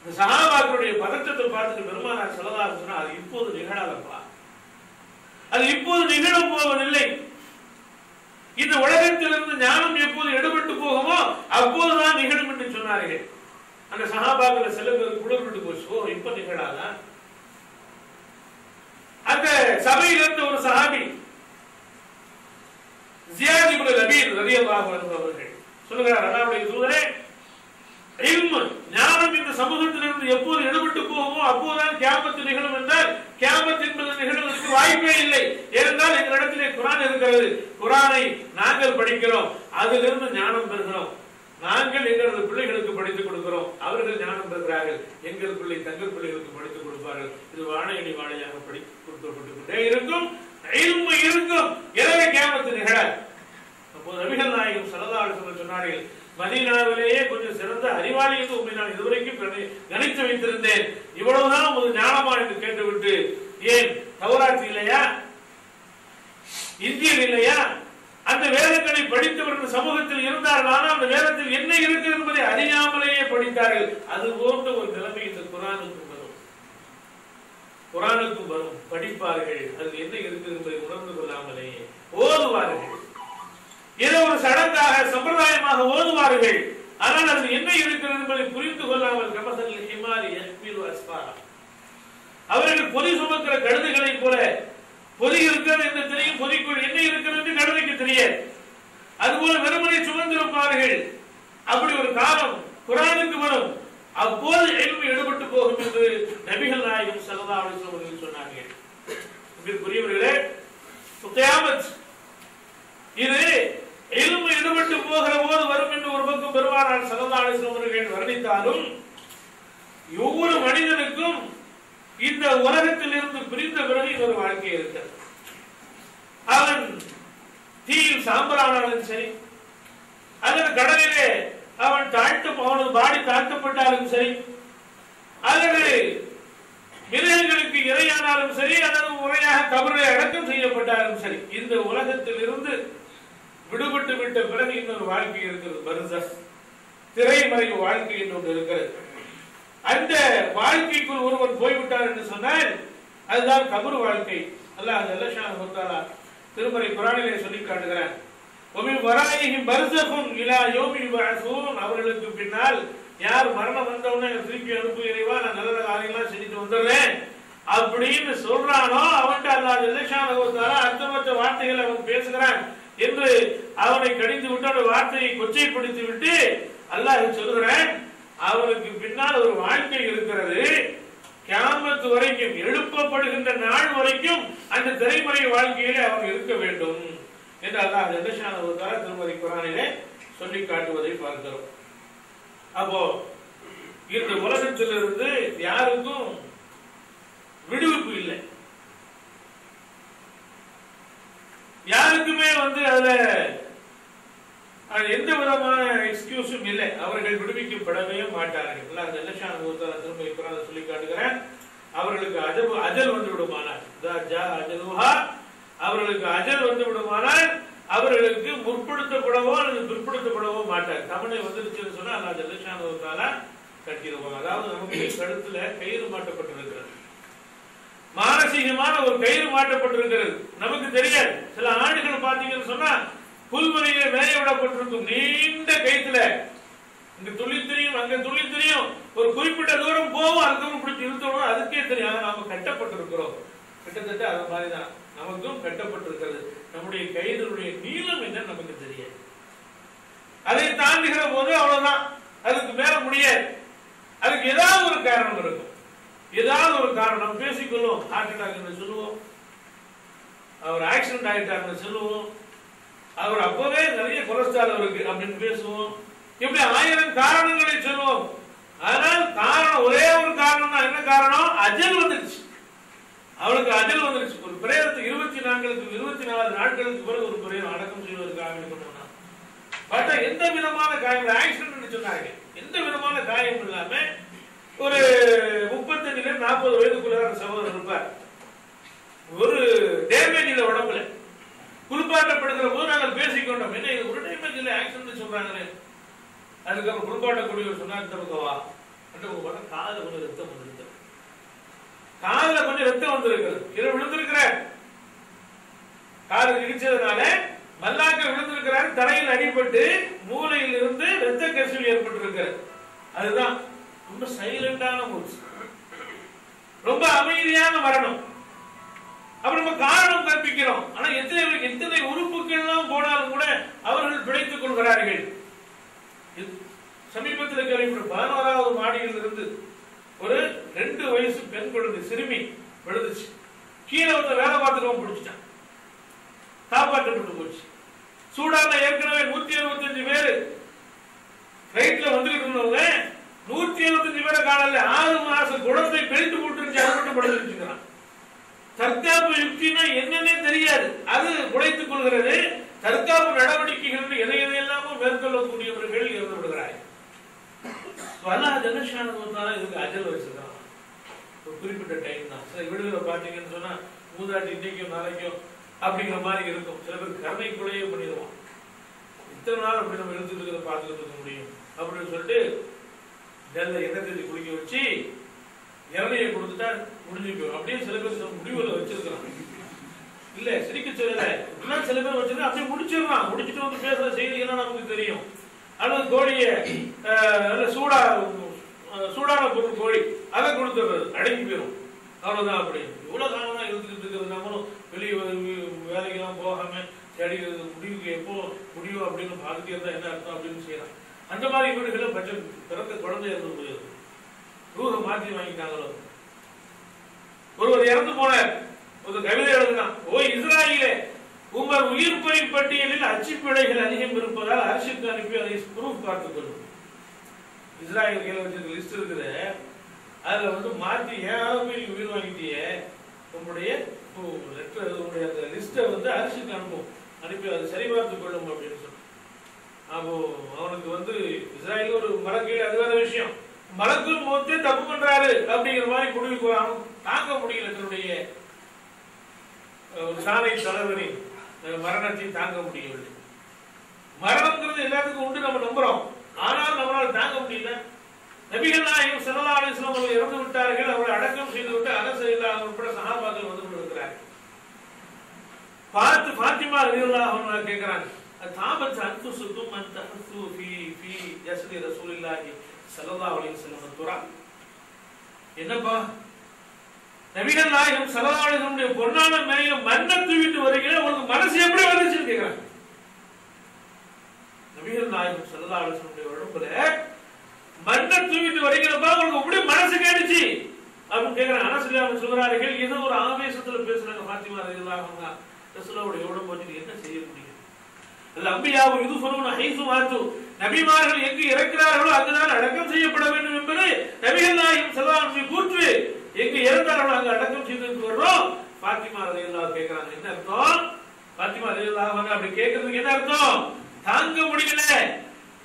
இந்த சஹாபாக்களுடைய பதற்றத்தை பார்த்துட்டு பெருமானார் ஸல்லல்லாஹு அலைஹி வஸல்லம், அது இப்போது நிகழாதப்பா, அது இப்போது நிகழப் போவதில்லை. இந்த உலகத்திலிருந்து ஞானம் எப்போது எடுபட்டு போகுமோ அப்போதுதான் நிகழும் என்று சொன்னார்கள். அந்த சஹாபாக்கள் சில பேர் குளிர்விட்டு போச்சு. ஓ, இப்ப நிகழாதா? அந்த சபையில் இருந்த ஒரு சஹாபி ஜியாத் இப்னு லபீத் ரலியல்லாஹு அன்ஹு அவர்கள் சொல்கிறார், அல்லாஹ்வுடைய தூதரே, இல்மு ஞானம் இந்த சமூகத்திலிருந்து எப்போது எடுபட்டு போகுமோ அப்போதுதான் கியாமத் நிகழும் என்றால், கியாமத் என்பது நிகழ்வதற்கு வாய்ப்பே இல்லை. ஏனென்றால் எங்களிடத்திலே குர்ஆன் இருக்கிறது, குர்ஆனை நாங்கள் படிக்கிறோம், அதிலிருந்து ஞானம் பெறுகிறோம். நாங்கள் எங்களது பிள்ளைகளுக்கு படித்துக் கொடுக்கிறோம், அவர்கள் ஞானம் பெறுகிறார்கள், எங்கள் பிள்ளை தங்கள் பிள்ளைகளுக்கு படித்துக் கொடுப்பார்கள். இது வாழையடி வாழையாக படித்து கொடுக்கப்பட்டுக் கொண்டே இருக்கும், இல்மு இருக்கும். எனவே கியாமத் நிகழாது. அப்போது நபிகள் நாயகம் ஸல்லல்லாஹு அலைஹி வஸல்லம் சொன்னார்கள், மதீனாவிலேயே கொஞ்சம் சிறந்த அறிவாளி என்று உண்மை நான் இதுவரைக்கும் கணித்து வைத்திருந்தேன், இவ்வளவுதான் ஒரு ஞானமா என்று கேட்டுவிட்டு, ஏன் தௌராத் இல்லையா, இந்தியன் இல்லையா, அந்த வேதங்களை படித்தவர்கள் சமூகத்தில் இருந்தார்கள், ஆனால் அந்த வேதத்தில் என்ன இருக்கிறது என்பதை அறியாமலேயே படித்தார்கள். அது போன்ற ஒரு நிலைமை இந்த குர்ஆனுக்கும் வரும், குர்ஆனுக்கும் வரும். படிப்பார்கள், அதில் என்ன இருக்கிறது என்பதை உணர்ந்து கொள்ளாமலேயே ஓதுவார்கள். ஏதோ ஒரு சடங்காக சம்பிரதாயமாக ஓதுவார்கள், ஆனால் அதில் என்ன இருக்கிறது என்பதை புரிந்து கொள்ளாமல் கமசல் ஹிமாரி யஹ்மிலு அஸ்ஃபாரா, அவர்கள் பொதி சுமக்கிற கழுதைகளை போல, பொதி இருக்கிறது என்று தெரியும், பொதிக்குள் என்ன இருக்கிறது என்று கழுதைக்கு தெரியாது, அதுபோல வெறுமனை சுமந்திருப்பார்கள். அப்படி ஒரு காலம் குர்ஆனுக்கு வரும், அப்போது இல்மு எடுபட்டு போகும் என்று நபிகள் நாயகம் ஸல்லல்லாஹு அலைஹி வஸல்லம் சொன்னார்கள். புரியவர்களே, கியாமத் இது இல்மு எடுபட்டு போகிற போது வரும் என்று ஒரு பக்கம் பெருமானார் ஸல்லல்லாஹு அலைஹி வஸல்லம் அவர்கள் வர்ணித்தாலும், ஒவ்வொரு மனிதனுக்கும் இந்த உலகத்தில் இருந்து பிரிந்த பிறகு ஒரு வாழ்க்கை இருக்கிறது. அவன் தீயில் சாம்பலானாலும் சரி, அல்லது கடலிலே அவன் அவனது பாடி தாழ்த்தப்பட்டாலும் சரி, அல்லது மிருகங்களுக்கு இரையானாலும் சரி, அல்லது முறையாக கபரை அடக்கம் செய்யப்பட்டாலும் சரி, இந்த உலகத்தில் இருந்து விடுபட்டு விட்ட பிறகு இன்னொரு வாழ்க்கை இருக்கிறது, பர்ஸக், திரைமறைவு வாழ்க்கை என்று ஒன்று இருக்கிறது. அந்த வாழ்க்கைக்குள் ஒருவன் போய்விட்டார் என்று சொன்னால் அதுதான் கபர் வாழ்க்கை. அல்லாஹ் ஜல்லஷானஹு வ தஆலா திருமறை குர்ஆனிலே சொல்லி காட்டுகிறான், வமின் வராயிஹிம் பர்ஸகுன் இலா யௌமி யுபஅஸூன், அவர்களுக்கு பின்னால் யார் மரணம் வந்தவனே திருப்பி அனுப்பு இறைவா, நான் நல்ல காரியெல்லாம் செஞ்சுட்டு வந்துடுறேன் அப்படின்னு சொல்றானோ அவன்கிட்ட அல்லாஹ் ஜல்லஷானஹு வ தஆலா அர்த்தமற்ற வார்த்தைகளை அவன் பேசுகிறான் என்று அவனை கடிந்து விட்டு அந்த வார்த்தையை கொச்சைப்படுத்தி விட்டு அல்லாஹ் சொல்கிறான், அவனுக்கு பின்னால் ஒரு வாழ்க்கை இருக்கிறது, கியாமத் வரைக்கும், எழுப்பப்படுகின்ற நாள் வரைக்கும் அந்த திரைமறை வாழ்க்கையிலே அவன் இருக்க வேண்டும் என்று அல்லாஹ் ஜல்லஷானஹு வ தஆலா திருமறை குர்ஆனிலே சொல்லி காட்டுவதை பார்க்கிறோம். அப்போ இந்த உலகத்திலிருந்து யாருக்கும் விடுவிப்பு இல்லை, யாருக்குமே அதுல எந்த விதமான எக்ஸ்கியூஸும் இல்லை, அவர்கள் விடுவிக்கப்படவே மாட்டார்கள். அல்லாஹ் ஜல்லஷானஹு வ தஆலா திருமறை குர்ஆனில் சொல்லி காட்டுகிறான், அவர்களுக்கு அஜல் வந்து விடுமானால், அவர்களுக்கு அஜல் வந்து விடுமானால் அவர்களுக்கு முற்படுத்தப்படவோ அல்லது பிற்படுத்தப்படவோ மாட்டார். தமனை வந்துருச்சுன்னு சொன்னா அல்லாஹ் ஜல்லஷானஹு வ தஆலா கட்டிடுவாங்க. அதாவது நமக்கு கழுத்துல கயிறு மாட்டப்பட்டிருக்கிறது, மானசீகமான ஒரு கயிறு மாட்டப்பட்டிருக்கிறது. நமக்கு தெரியாது. சில ஆடுகள் பாத்தீங்கன்னு சொன்னா புல்வெளியில மேய விடப்பட்டிருக்கும். நீண்ட கயிற்றுல இங்க துள்ளி தெரியும், அங்க துள்ளி தெரியும். ஒரு குறிப்பிட்ட தூரம் போவோம், அதுக்கப்புறம் பிடிச்சி இழுத்தோம். அதுக்கே தெரியும் நாம கட்டப்பட்டிருக்கிறோம். கிட்டத்தட்ட அது மாதிரிதான் நமக்கும் கட்டப்பட்டிருக்கிறது. நம்முடைய கயிறுடைய நீளம் என்ன நமக்கு தெரியாது. அதை தாண்டுகிற போது அவ்வளவுதான், அதுக்கு மேல முடியாது. அதுக்கு ஏதாவது ஒரு காரணம் இருக்கும். ஏதாவது ஒரு காரணம் பேசிக்கொள்வோம். ஹார்ட் அட்டாக் சொல்லுவோம், அவர் ஆக்சிடென்ட் ஆயிட்டாருன்னு சொல்லுவோம், அவர் அப்பவே நிறைய கொலஸ்ட்ரால் இருக்கு அப்படின்னு பேசுவோம். இப்படி 1000 காரணங்களை சொல்லுவோம். ஆனால் காரணம் ஒரே ஒரு காரணம் தான். என்ன காரணம்? அஜல் வந்துருச்சு. அவளுக்கு அஜல் வந்துருச்சு. ஒரு பிரேதத்துக்கு 24 நாட்களுக்கு பிறகு ஒரு பிரேதம் அடக்கம் செய்வதற்காக கொண்டு வந்தாங்க. பட் எந்த விதமான காயம், ஆக்சிடென்ட் சொன்னாங்க, எந்த விதமான காயம் இல்லாம ஒரு 35 40 வயதுக்குள்ள சகோதரர் இருப்பார். ஒரு டேமேஜ் இல்ல உடம்புல. குளிப்பாட்டப்படுகிற போது நாங்கள் பேசிக்கொண்டோம், என்ன இது ஒரு டேமேஜ் இல்ல ஆக்சிடென்ட் சொல்றாங்களே. அதுக்கப்புறம் குளிப்பாட்டக்கூடியவர் சொன்னா இந்த பக்கம் வா, அந்த பக்கம் பார்த்தா காலில் கொஞ்சம் ரத்தம் வந்துருக்கு. காலில் கொஞ்சம் ரத்தம் வந்திருக்கிறது. இதில் விழுந்திருக்கிற காலில் இடிச்சதுனால மல்லாக்க விழுந்திருக்கிறார். தரையில் அடிபட்டு மூளையில் இருந்து ரத்த கசிவு ஏற்பட்டிருக்கிறது. அதுதான் ரொம்ப சைலண்டான மூச்சு, ரொம்ப அமைதியான மரணம். அப்ப நம்ம காரணம் கற்பிக்கிறோம். ஆனா எத்தனை உறுப்புகள் எல்லாம் போனாலும் கூட அவர்கள் பிழைத்துக் கொள்கிறார்கள். சமீபத்தில் கேள்விப்பட்ட 11வது மாடியில் இருந்து ஒரு 2 வயசு பெண் குழந்தை சிறுமி விழுந்துச்சு. கீழே வந்து வேலை பார்த்துட்டு பிடிச்சிட்டான், காப்பாற்றப்பட்டு போச்சு. சூடான ஏற்கனவே 175 பேரு ரைட்ல வந்துட்டு இருந்தவங்க 175 பேரை காணல. 6 மாசம் குழந்தை பெல்ட் போட்டு அதை மட்டும் படுத்துருச்சுக்கிறான். தற்காப்பு யுக்தினா என்னன்னே தெரியாது, அது குலைத்துக் கொள்கிறது. தற்காப்பு நடவடிக்கைகள் எதையெல்லாமோ மேற்கொள்ளக்கூடியவர்கள் இருந்து விடுகிறார்கள். இதுக்கு அஜல் வச்சிருக்காங்க. ஒரு குறிப்பிட்ட டைம் தான். சில வீடுகளை பாத்தீங்கன்னு சொன்னா மூதாட்டி இன்னைக்கும் நாளைக்கும் அப்படிங்கிற மாதிரி இருக்கும். சில பேர் கருணை கொலையே பண்ணிடுவான். இத்தனை நாள் அப்படி நம்ம எழுத்துட்டு இருக்கிறத பார்த்துக்கிட்டு இருக்க முடியும் அப்படின்னு சொல்லிட்டு நெல்ல எண்ணெய் தேதி குளிக்க வச்சு இறனையை கொடுத்துட்டா முடிஞ்சு போயிடும். அப்படியே சில பேர் முடிவுல வச்சிருக்கிறான். இல்ல சிரிக்க சொல்லல, இப்படிலாம் சில பேர் வச்சிருக்கா அப்படியே முடிச்சிடறான். முடிச்சுட்டு வந்து பேசுற செய்திகள்லாம் நமக்கு தெரியும். அல்லது கோழிய நல்ல சூடான பொருள் கோழி அதை கொடுத்துடுறது, அடங்கி போயிடும். அவ்வளவுதான். அப்படி இவ்வளவு காலமா இருந்துட்டு இருக்கிறது. நம்மளும் வெளியே வேலைக்கெல்லாம் போகாம சரி முடிவுக்கு எப்போ முடியும் அப்படின்னு பார்த்துட்டே இருந்தா என்ன அர்த்தம் அப்படின்னு செய்யலாம். அந்த மாதிரி வீடுகளை பட்சம் பிறந்த குழந்தை இறந்து போயிருக்கு. ரூஹை மாற்றி வாங்கிட்டாங்களோ. ஒருவர் இறந்து போனார், ஒரு கவிதை எழுதினான். ஓ இஸ்ராயேலே, உங்கள் உயிர்ப்பறி பட்டியலில் அச்சுப்பிழைகள் அதிகம் இருப்பதால் அரசுக்கு அனுப்பி அதை ப்ரூஃப் பார்த்துக் கொள்ளும். இஸ்ராயேல் கையில் வச்சிருக்க லிஸ்ட் இருக்குது, அதுல வந்து மாற்றி ஏதாவது போய் உயிர் வாங்கிட்டியே, உங்களுடைய லெட்டர் உங்களுடைய அந்த லிஸ்ட்டை வந்து அரசுக்கு அனுப்பும், அனுப்பி அதை சரி பார்த்துக் கொள்ளும் அப்படின்னு சொன்னான். அப்போ அவனுக்கு வந்து இஸ்ராயேல் ஒரு மலக்கீடு, அது வேற விஷயம். மலக்குள் மோத்தே தப்பு பண்றாரு அப்படிங்கிற மாதிரி முடிவுக்கு அவன் தாங்க முடியல. தன்னுடைய ஒரு சாலை தலைவரின் மரணத்தை தாங்க முடியவில்லை. மரணம்ங்கிறது எல்லாத்துக்கும் உண்டு, நம்ம நம்புறோம். ஆனால் நம்மளால் தாங்க முடியல. நபிகள் நாயகம் ஸல்லல்லாஹு அலைஹி வஸல்லம் அவர்கள் இறந்து விட்டார்கள். அவரை அடக்கம் செய்து விட்டு அரசு இல்லாத உட்பட சஹாபாக்கள் வந்து கொண்டிருக்கிறார்கள். பார்த்து ஃபாத்திமா ரலியல்லாஹு அன்ஹா கேட்கிறாங்க, தாபத் அன்ஃபுசுக்கும் அன் தஹஸு ஃபீ ஜஸ்தி ரசூலில்லாஹி ஸல்லல்லாஹு அலைஹி வஸல்லம் துரா. என்னப்பா நபிகள் நாயகம் ஸல்லல்லாஹு அலைஹி வஸல்லம் பொன்னான மேல மண்ணை தூவிட்டு வருகிற உங்களுக்கு மனசு எப்படி வந்துச்சுன்னு கேட்கிறாங்க. நபிகள் நாயகம் ஸல்லல்லாஹு அலைஹி வஸல்லம் உடம்புல மண்ணை தூவிட்டு வருகிறப்ப உங்களுக்கு எப்படி மனசு கேட்டுச்சு அப்படின்னு கேட்கிறாங்க. அனஸ் ரலியல்லாஹு சொல்றார்கள், ஏதோ ஒரு ஆவேசத்துல பேசுறாங்க ஃபாத்திமா ரலியல்லாஹு அன்ஹா. ரசூலுல்லாஹ்வுடைய உடம்பு வச்சு என்ன செய்ய முடியும்? அல்-அன்பியாவு யுதுஃபரூன ஹைஸு மாத்து, நபிமார்கள் எங்கு இறக்கிறார்களோ அங்குதான் அடக்கம் செய்யப்பட வேண்டும் என்பது நபிகள் நாயகம் ஸல்லல்லாஹு அலைஹி வஸல்லம் கூற்று. எங்கு இறந்தார்களோ அங்கு அடக்கம் செய்து வர்றோம். ஃபாத்திமா ரலியல்லாஹு கேட்கிறாங்க, என்ன அர்த்தம்? ஃபாத்திமா ரலியல்லாஹு அன்ஹா அப்படி கேட்கிறதுக்கு என்ன அர்த்தம்? தாங்க முடியல.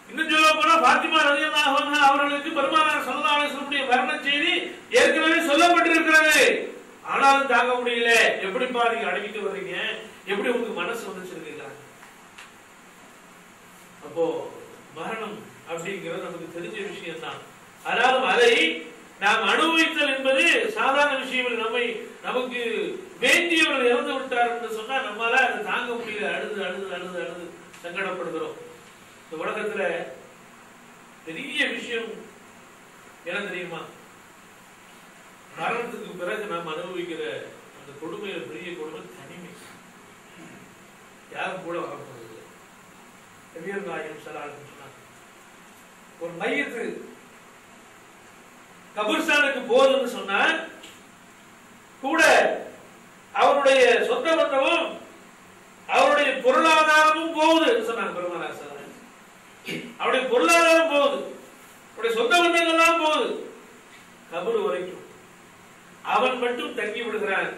இன்னும் சொல்ல போனா ஃபாத்திமா ரலியல்லாஹு அன்ஹா அவர்களுக்கு பெருமானார் ஸல்லல்லாஹு அலைஹி வஸல்லம் மரண செய்தி ஏற்கனவே சொல்லப்பட்டிருக்கிறது. ஆனாலும் தாங்க முடியல. எப்படிப்பா நீங்க அடக்கிட்டு வர்றீங்க, எப்படி உங்களுக்கு மனசு வந்துச்சிருக்கீங்க? அப்போ மரணம் அப்படிங்கிறது நமக்கு தெரிஞ்ச விஷயம் தான். அதாவது அதை நாம் அனுபவித்தல் என்பது சாதாரண விஷயம். நமக்கு வேண்டியவர் இறந்து விட்டார் என்று சொன்னா நம்மளால அதை தாங்க முடியல, அழுது அழுது அழுது அழுது சங்கடப்படுகிறோம். இந்த உலகத்துல பெரிய விஷயம் என்ன தெரியுமா? மரணத்துக்கு பிறகு நாம் அனுபவிக்கிற அந்த கொடுமையில பெரிய கொடுமை தனிமை. யாரும் கூட வரப்போறது நபிகள் நாயகம் ஸல்லல்லாஹு அலைஹி வஸல்லம் சொன்னாங்க, ஒரு மையத்து கபர்ஸ்தானுக்கு போகுதுன்னு சொன்னா கூட அவருடைய சொந்த பந்தமும் அவருடைய பொருளாதாரமும் போகுது சொன்னாங்க பெருமானார் ஸல்லல்லாஹு அலைஹி வஸல்லம். அவருடைய பொருளாதாரம் போகுது, அவருடைய சொந்த பந்தங்கள்லாம் போகுது, கபர் வரைக்கும் அவன் மட்டும் தங்கி விடுகிறான்,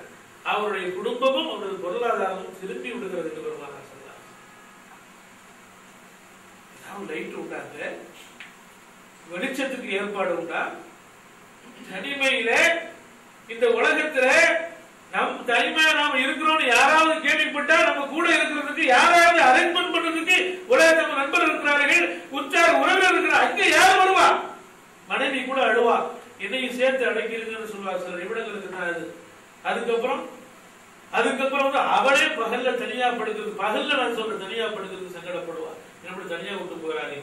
அவருடைய குடும்பமும் அவருடைய பொருளாதாரமும் திரும்பி விடுகிறது என்று பெருமானார் ஸல்லல்லாஹு அலைஹி வஸல்லம். லைட் உண்டாங்க, வெளிச்சத்துக்கு ஏற்பாடு உண்டா? தனிமையில இந்த உலகத்துல நம் தனிமையா நாம இருக்கிறோம் யாராவது கேள்விப்பட்டா நம்ம கூட இருக்கிறதுக்கு யாராவது அரேஞ்ச்மெண்ட் பண்றதுக்கு உலக நம்ம நண்பர் இருக்கிறார்கள், உற்றார் உறவினர் இருக்கிறார், அங்க யார் வருவா? மனைவி கூட அழுவா, என்னையும் சேர்த்து அடக்கிருங்கன்னு சொல்லுவாங்க சில நிமிடங்களுக்கு தான் அது. அதுக்கப்புறம் வந்து அவளே பகல்ல தனியா படுக்கிறது, பகல்ல நான் சொல்ற தனியா படுக்கிறது சங்கடப்படுவா, எப்படி தனியா விட்டு போறாங்க,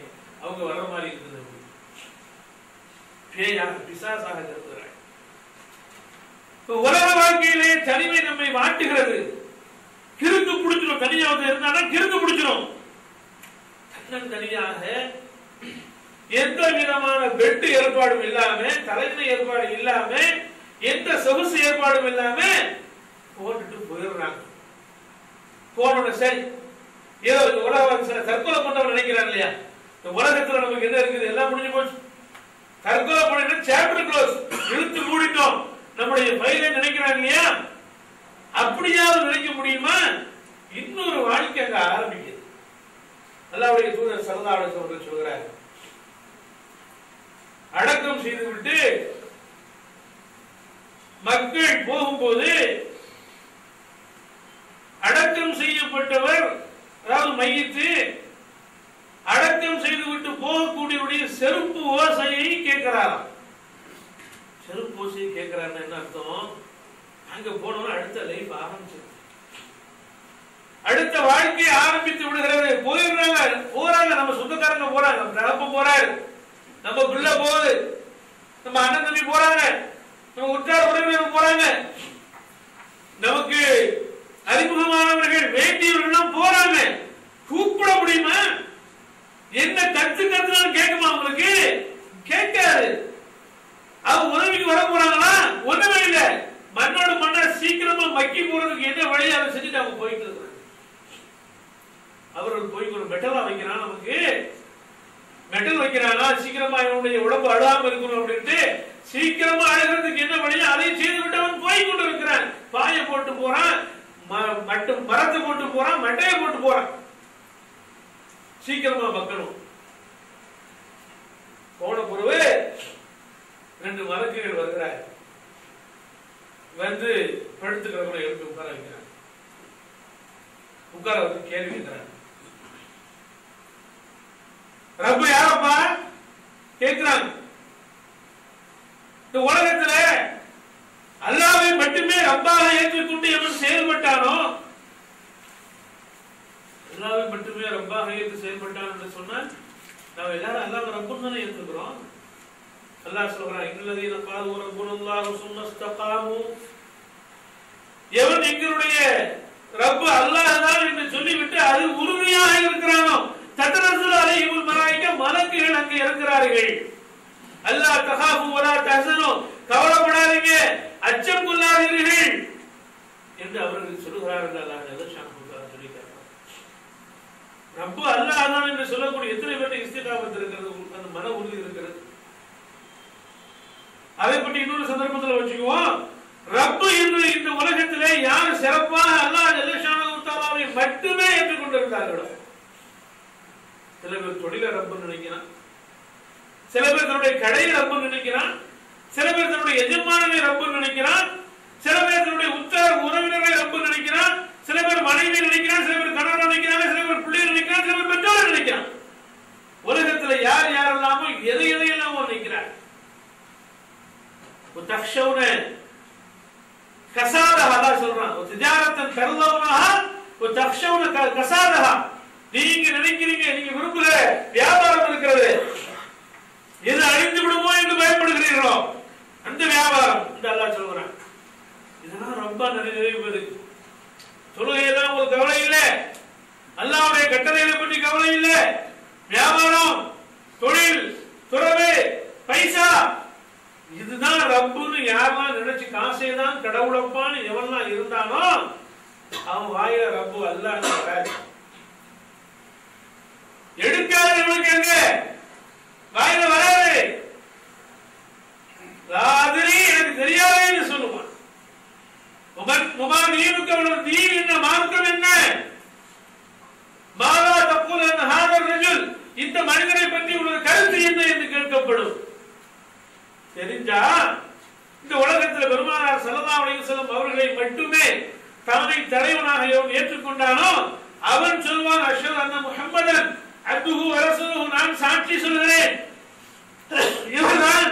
அவங்க வர்ற மாதிரி இருக்குது, பேயாக பிசாசாக இருக்கிறாங்க. உலக வாழ்க்கையிலே தனிமை நம்மை வாட்டுகிறது, கிறுக்கு பிடிச்சிடும். தனியா இருந்தாலும் கிறுக்கு பிடிச்சிடும். தனியாக எந்த விதமான பெட் ஏற்பாடும் இல்லாம, தலைமை ஏற்பாடு இல்லாம, எந்த சொகுசு ஏற்பாடும் இல்லாம போட்டுட்டு போயிடுறாங்க. போன சரி ஏதோ உலக தற்கொலை பண்றவங்க நினைக்கிறாங்க இல்லையா, இந்த உலகத்துல நமக்கு என்ன இருக்குது, எல்லாம் முடிஞ்சு போச்சு, தற்கொலை பண்ண சாப்டர் க்ளோஸ், இழுத்து மூடிட்டோம் நம்முடைய ஃபைலை நினைக்கிறாங்க இல்லையா, அப்படியாவது நினைக்க முடியுமா? இன்னொரு வாழ்க்கை அங்க ஆரம்பிக்குது. அல்லாஹ்வுடைய தூதர் ஸல்லல்லாஹு அலைஹி வஸல்லம் சொல்கிறார், அடக்கம் செய்துவிட்டு மக்கள் போகும்போது அடக்கம் செய்யப்பட்டவர், அதாவது மையத்து அடக்கம் செய்துவிட்டு போகக்கூடியவருடைய செருப்பு ஓசையை கேட்கிறாராம். செருப்பு ஓசையை கேட்கிறாருன்னு என்ன அர்த்தம்? அங்க போனவங்க அடுத்த லைஃப் ஆரம்பிச்சு, அடுத்த வாழ்க்கையை ஆரம்பித்து விடுகிறது. போறாங்க, நம்ம சொந்தக்காரங்க போறாங்க, நம்ம தகப்ப போறாரு, நம்ம பிள்ளை போகுது, நம்ம அண்ணன் தம்பி போறாங்க, நம்ம உற்றார் உறவினர் போறாங்க, நமக்கு அறிமுகமானவர்கள் வேண்டியவர்கள் போறாங்க. கூப்பிட முடியுமா? என்ன கத்துனாலும் கேட்குமா? உங்களுக்கு கேட்காது. அவங்க உதவிக்கு வர போறாங்களா? ஒண்ணுமே இல்ல. மண்ணோட மண்ணா சீக்கிரமா மக்கி போறதுக்கு என்ன வழி அதை செஞ்சுட்டு அவங்க போயிட்டு இருக்காங்க. அவர்கள் போய் ஒரு மெட்டலா வைக்கிறான், நமக்கு மெட்டல் வைக்கிறானா சீக்கிரமா இவனுடைய உடம்பு அழாம இருக்கணும் அப்படின்ட்டு சீக்கிரமா அழகிறதுக்கு என்ன வழியோ அதை செய்து விட்டு அவன் போய் கொண்டு இருக்கிறான். பாய போட்டு போறான், மரத்தை போட்டு போறான், மட்டையை போட்டு போறான், சீக்கிரமா மக்களும். போன பிறகு 2 மலக்குகள் வருகிறார், வந்து படுத்துக்கிறவங்களை எடுத்து உட்கார வைக்கிறார். உட்கார வந்து கேள்வி கேட்கிறார், ரப்பு யாரப்பா கேட்கிறாங்க. இந்த உலகத்துல அல்லாஹ்வை மட்டுமே ரப்பாக ஏற்றுக்கொண்டு எவன் செயல்பட்டானோ, அல்லாஹ்வை மட்டுமே ரப்பாக ஏற்று செயல்பட்டான் என்று சொன்னால் நாம் எல்லாரும் அல்லாஹ் ரப்புன்னு தானே ஏற்றுக்கிறோம். அல்லாஹ் சொல்றான், இன்னல்லதீன காலு ரப்புனல்லாஹு சும்ம இஸ்தகாமு, எவன் எங்களுடைய ரப்பு அல்லாஹ் தான் என்று சொல்லிவிட்டு அது உறுதியாக இருக்கிறானோ, தத்தனஸ்ஸலு அலைஹிமுல் மலாயிகா, மலக்குகள் அங்கே இருக்கிறார்கள். அல்லாஹ் தகாஃபு வலா தஹ்சனு, கவலைப்படாதீங்க, அச்சம் கொள்ளாதீர்கள் என்று அவர்கள் சொல்கிறார்கள். அல்லாஹ் ஜல்லஷானஹு சொல்லிட்டார். ரப்பு அல்லாஹ் தான் என்று சொல்லக்கூடிய எத்தனை பேருக்கு இஸ்திகாமத் இருக்கிறது, அந்த மன உறுதி இருக்கிறது. அதை பற்றி இன்னொரு சந்தர்ப்பத்தில் வச்சுக்குவோம். ரப்பு என்று இந்த உலகத்திலே யார் சிறப்பாக அல்லாஹ் ஜல்லஷானஹு தஆலாவை மட்டுமே ஏற்றுக்கொண்டிருந்தார்களோ, சில பேர் தொழில ரப்புன்னு நினைக்கிறான், சில பேர் தன்னுடைய கடையை ரப்புன்னு நினைக்கிறான், சில பேர் தன்னுடைய எஜமானனை ரப்புன்னு நினைக்கிறான், சில பேர் தன்னுடைய உற்றார் உறவினரை ரப்புன்னு நினைக்கிறான், சில பேர் மனைவி நினைக்கிறான், சில பேர் கணவன் நினைக்கிறாங்க, சில பேர் பிள்ளைகள் நினைக்கிறான், சில பேர் பெற்றோர் நினைக்கிறான். உலகத்துல யார் யாரெல்லாமோ எதையெல்லாம் நினைக்கிறார். தக்ஷௌன கசா நீங்க நினைக்கிறீங்க, நீங்க விரும்புகிற வியாபாரம் இருக்கிறது, எது அழிந்து விடுமோ என்று பயப்படுகிறீர்களோ அந்த வியாபாரம் என்று அல்லாஹ் சொல்கிறான். இதெல்லாம் ரொம்ப நிறைவேறுவது. தொழுகையெல்லாம் ஒரு கவலை இல்லை, அல்லாஹ்வுடைய கட்டளைகளை பற்றி கவலை இல்லை. வியாபாரம், தொழில், துறவு, பைசா, இதுதான் ரப்புன்னு யாரெல்லாம் நினைச்சு காசை தான் கடவுளப்பான்னு எவெல்லாம் இருந்தானோ அவன் வாயில ரப்பு அல்லாஹ் எடுக்காதவர்களுக்கு எங்க வாயில வராது. எனக்கு தெரியாதுன்னு சொல்லுவான். தீன் என்ன, மார்க்கம் என்ன, மாதா தப்பூல் என்ன, ஹாதர் ரஜுல், இந்த மனிதனை பற்றி உள்ள கருத்து என்ன என்று கேட்கப்படும். தெரிஞ்சா இந்த உலகத்தில் பெருமானார் ஸல்லல்லாஹு அலைஹி வஸல்லம் அவர்களை மட்டுமே தன்னை தலைவனாக ஏற்றுக்கொண்டானோ அவன் சொல்வான், அஷ்ஹது அன்ன முஹம்மதன் அப்துஹு வ ரசூலுஹு, நான் சாட்சி சொல்கிறேன் இவர்தான்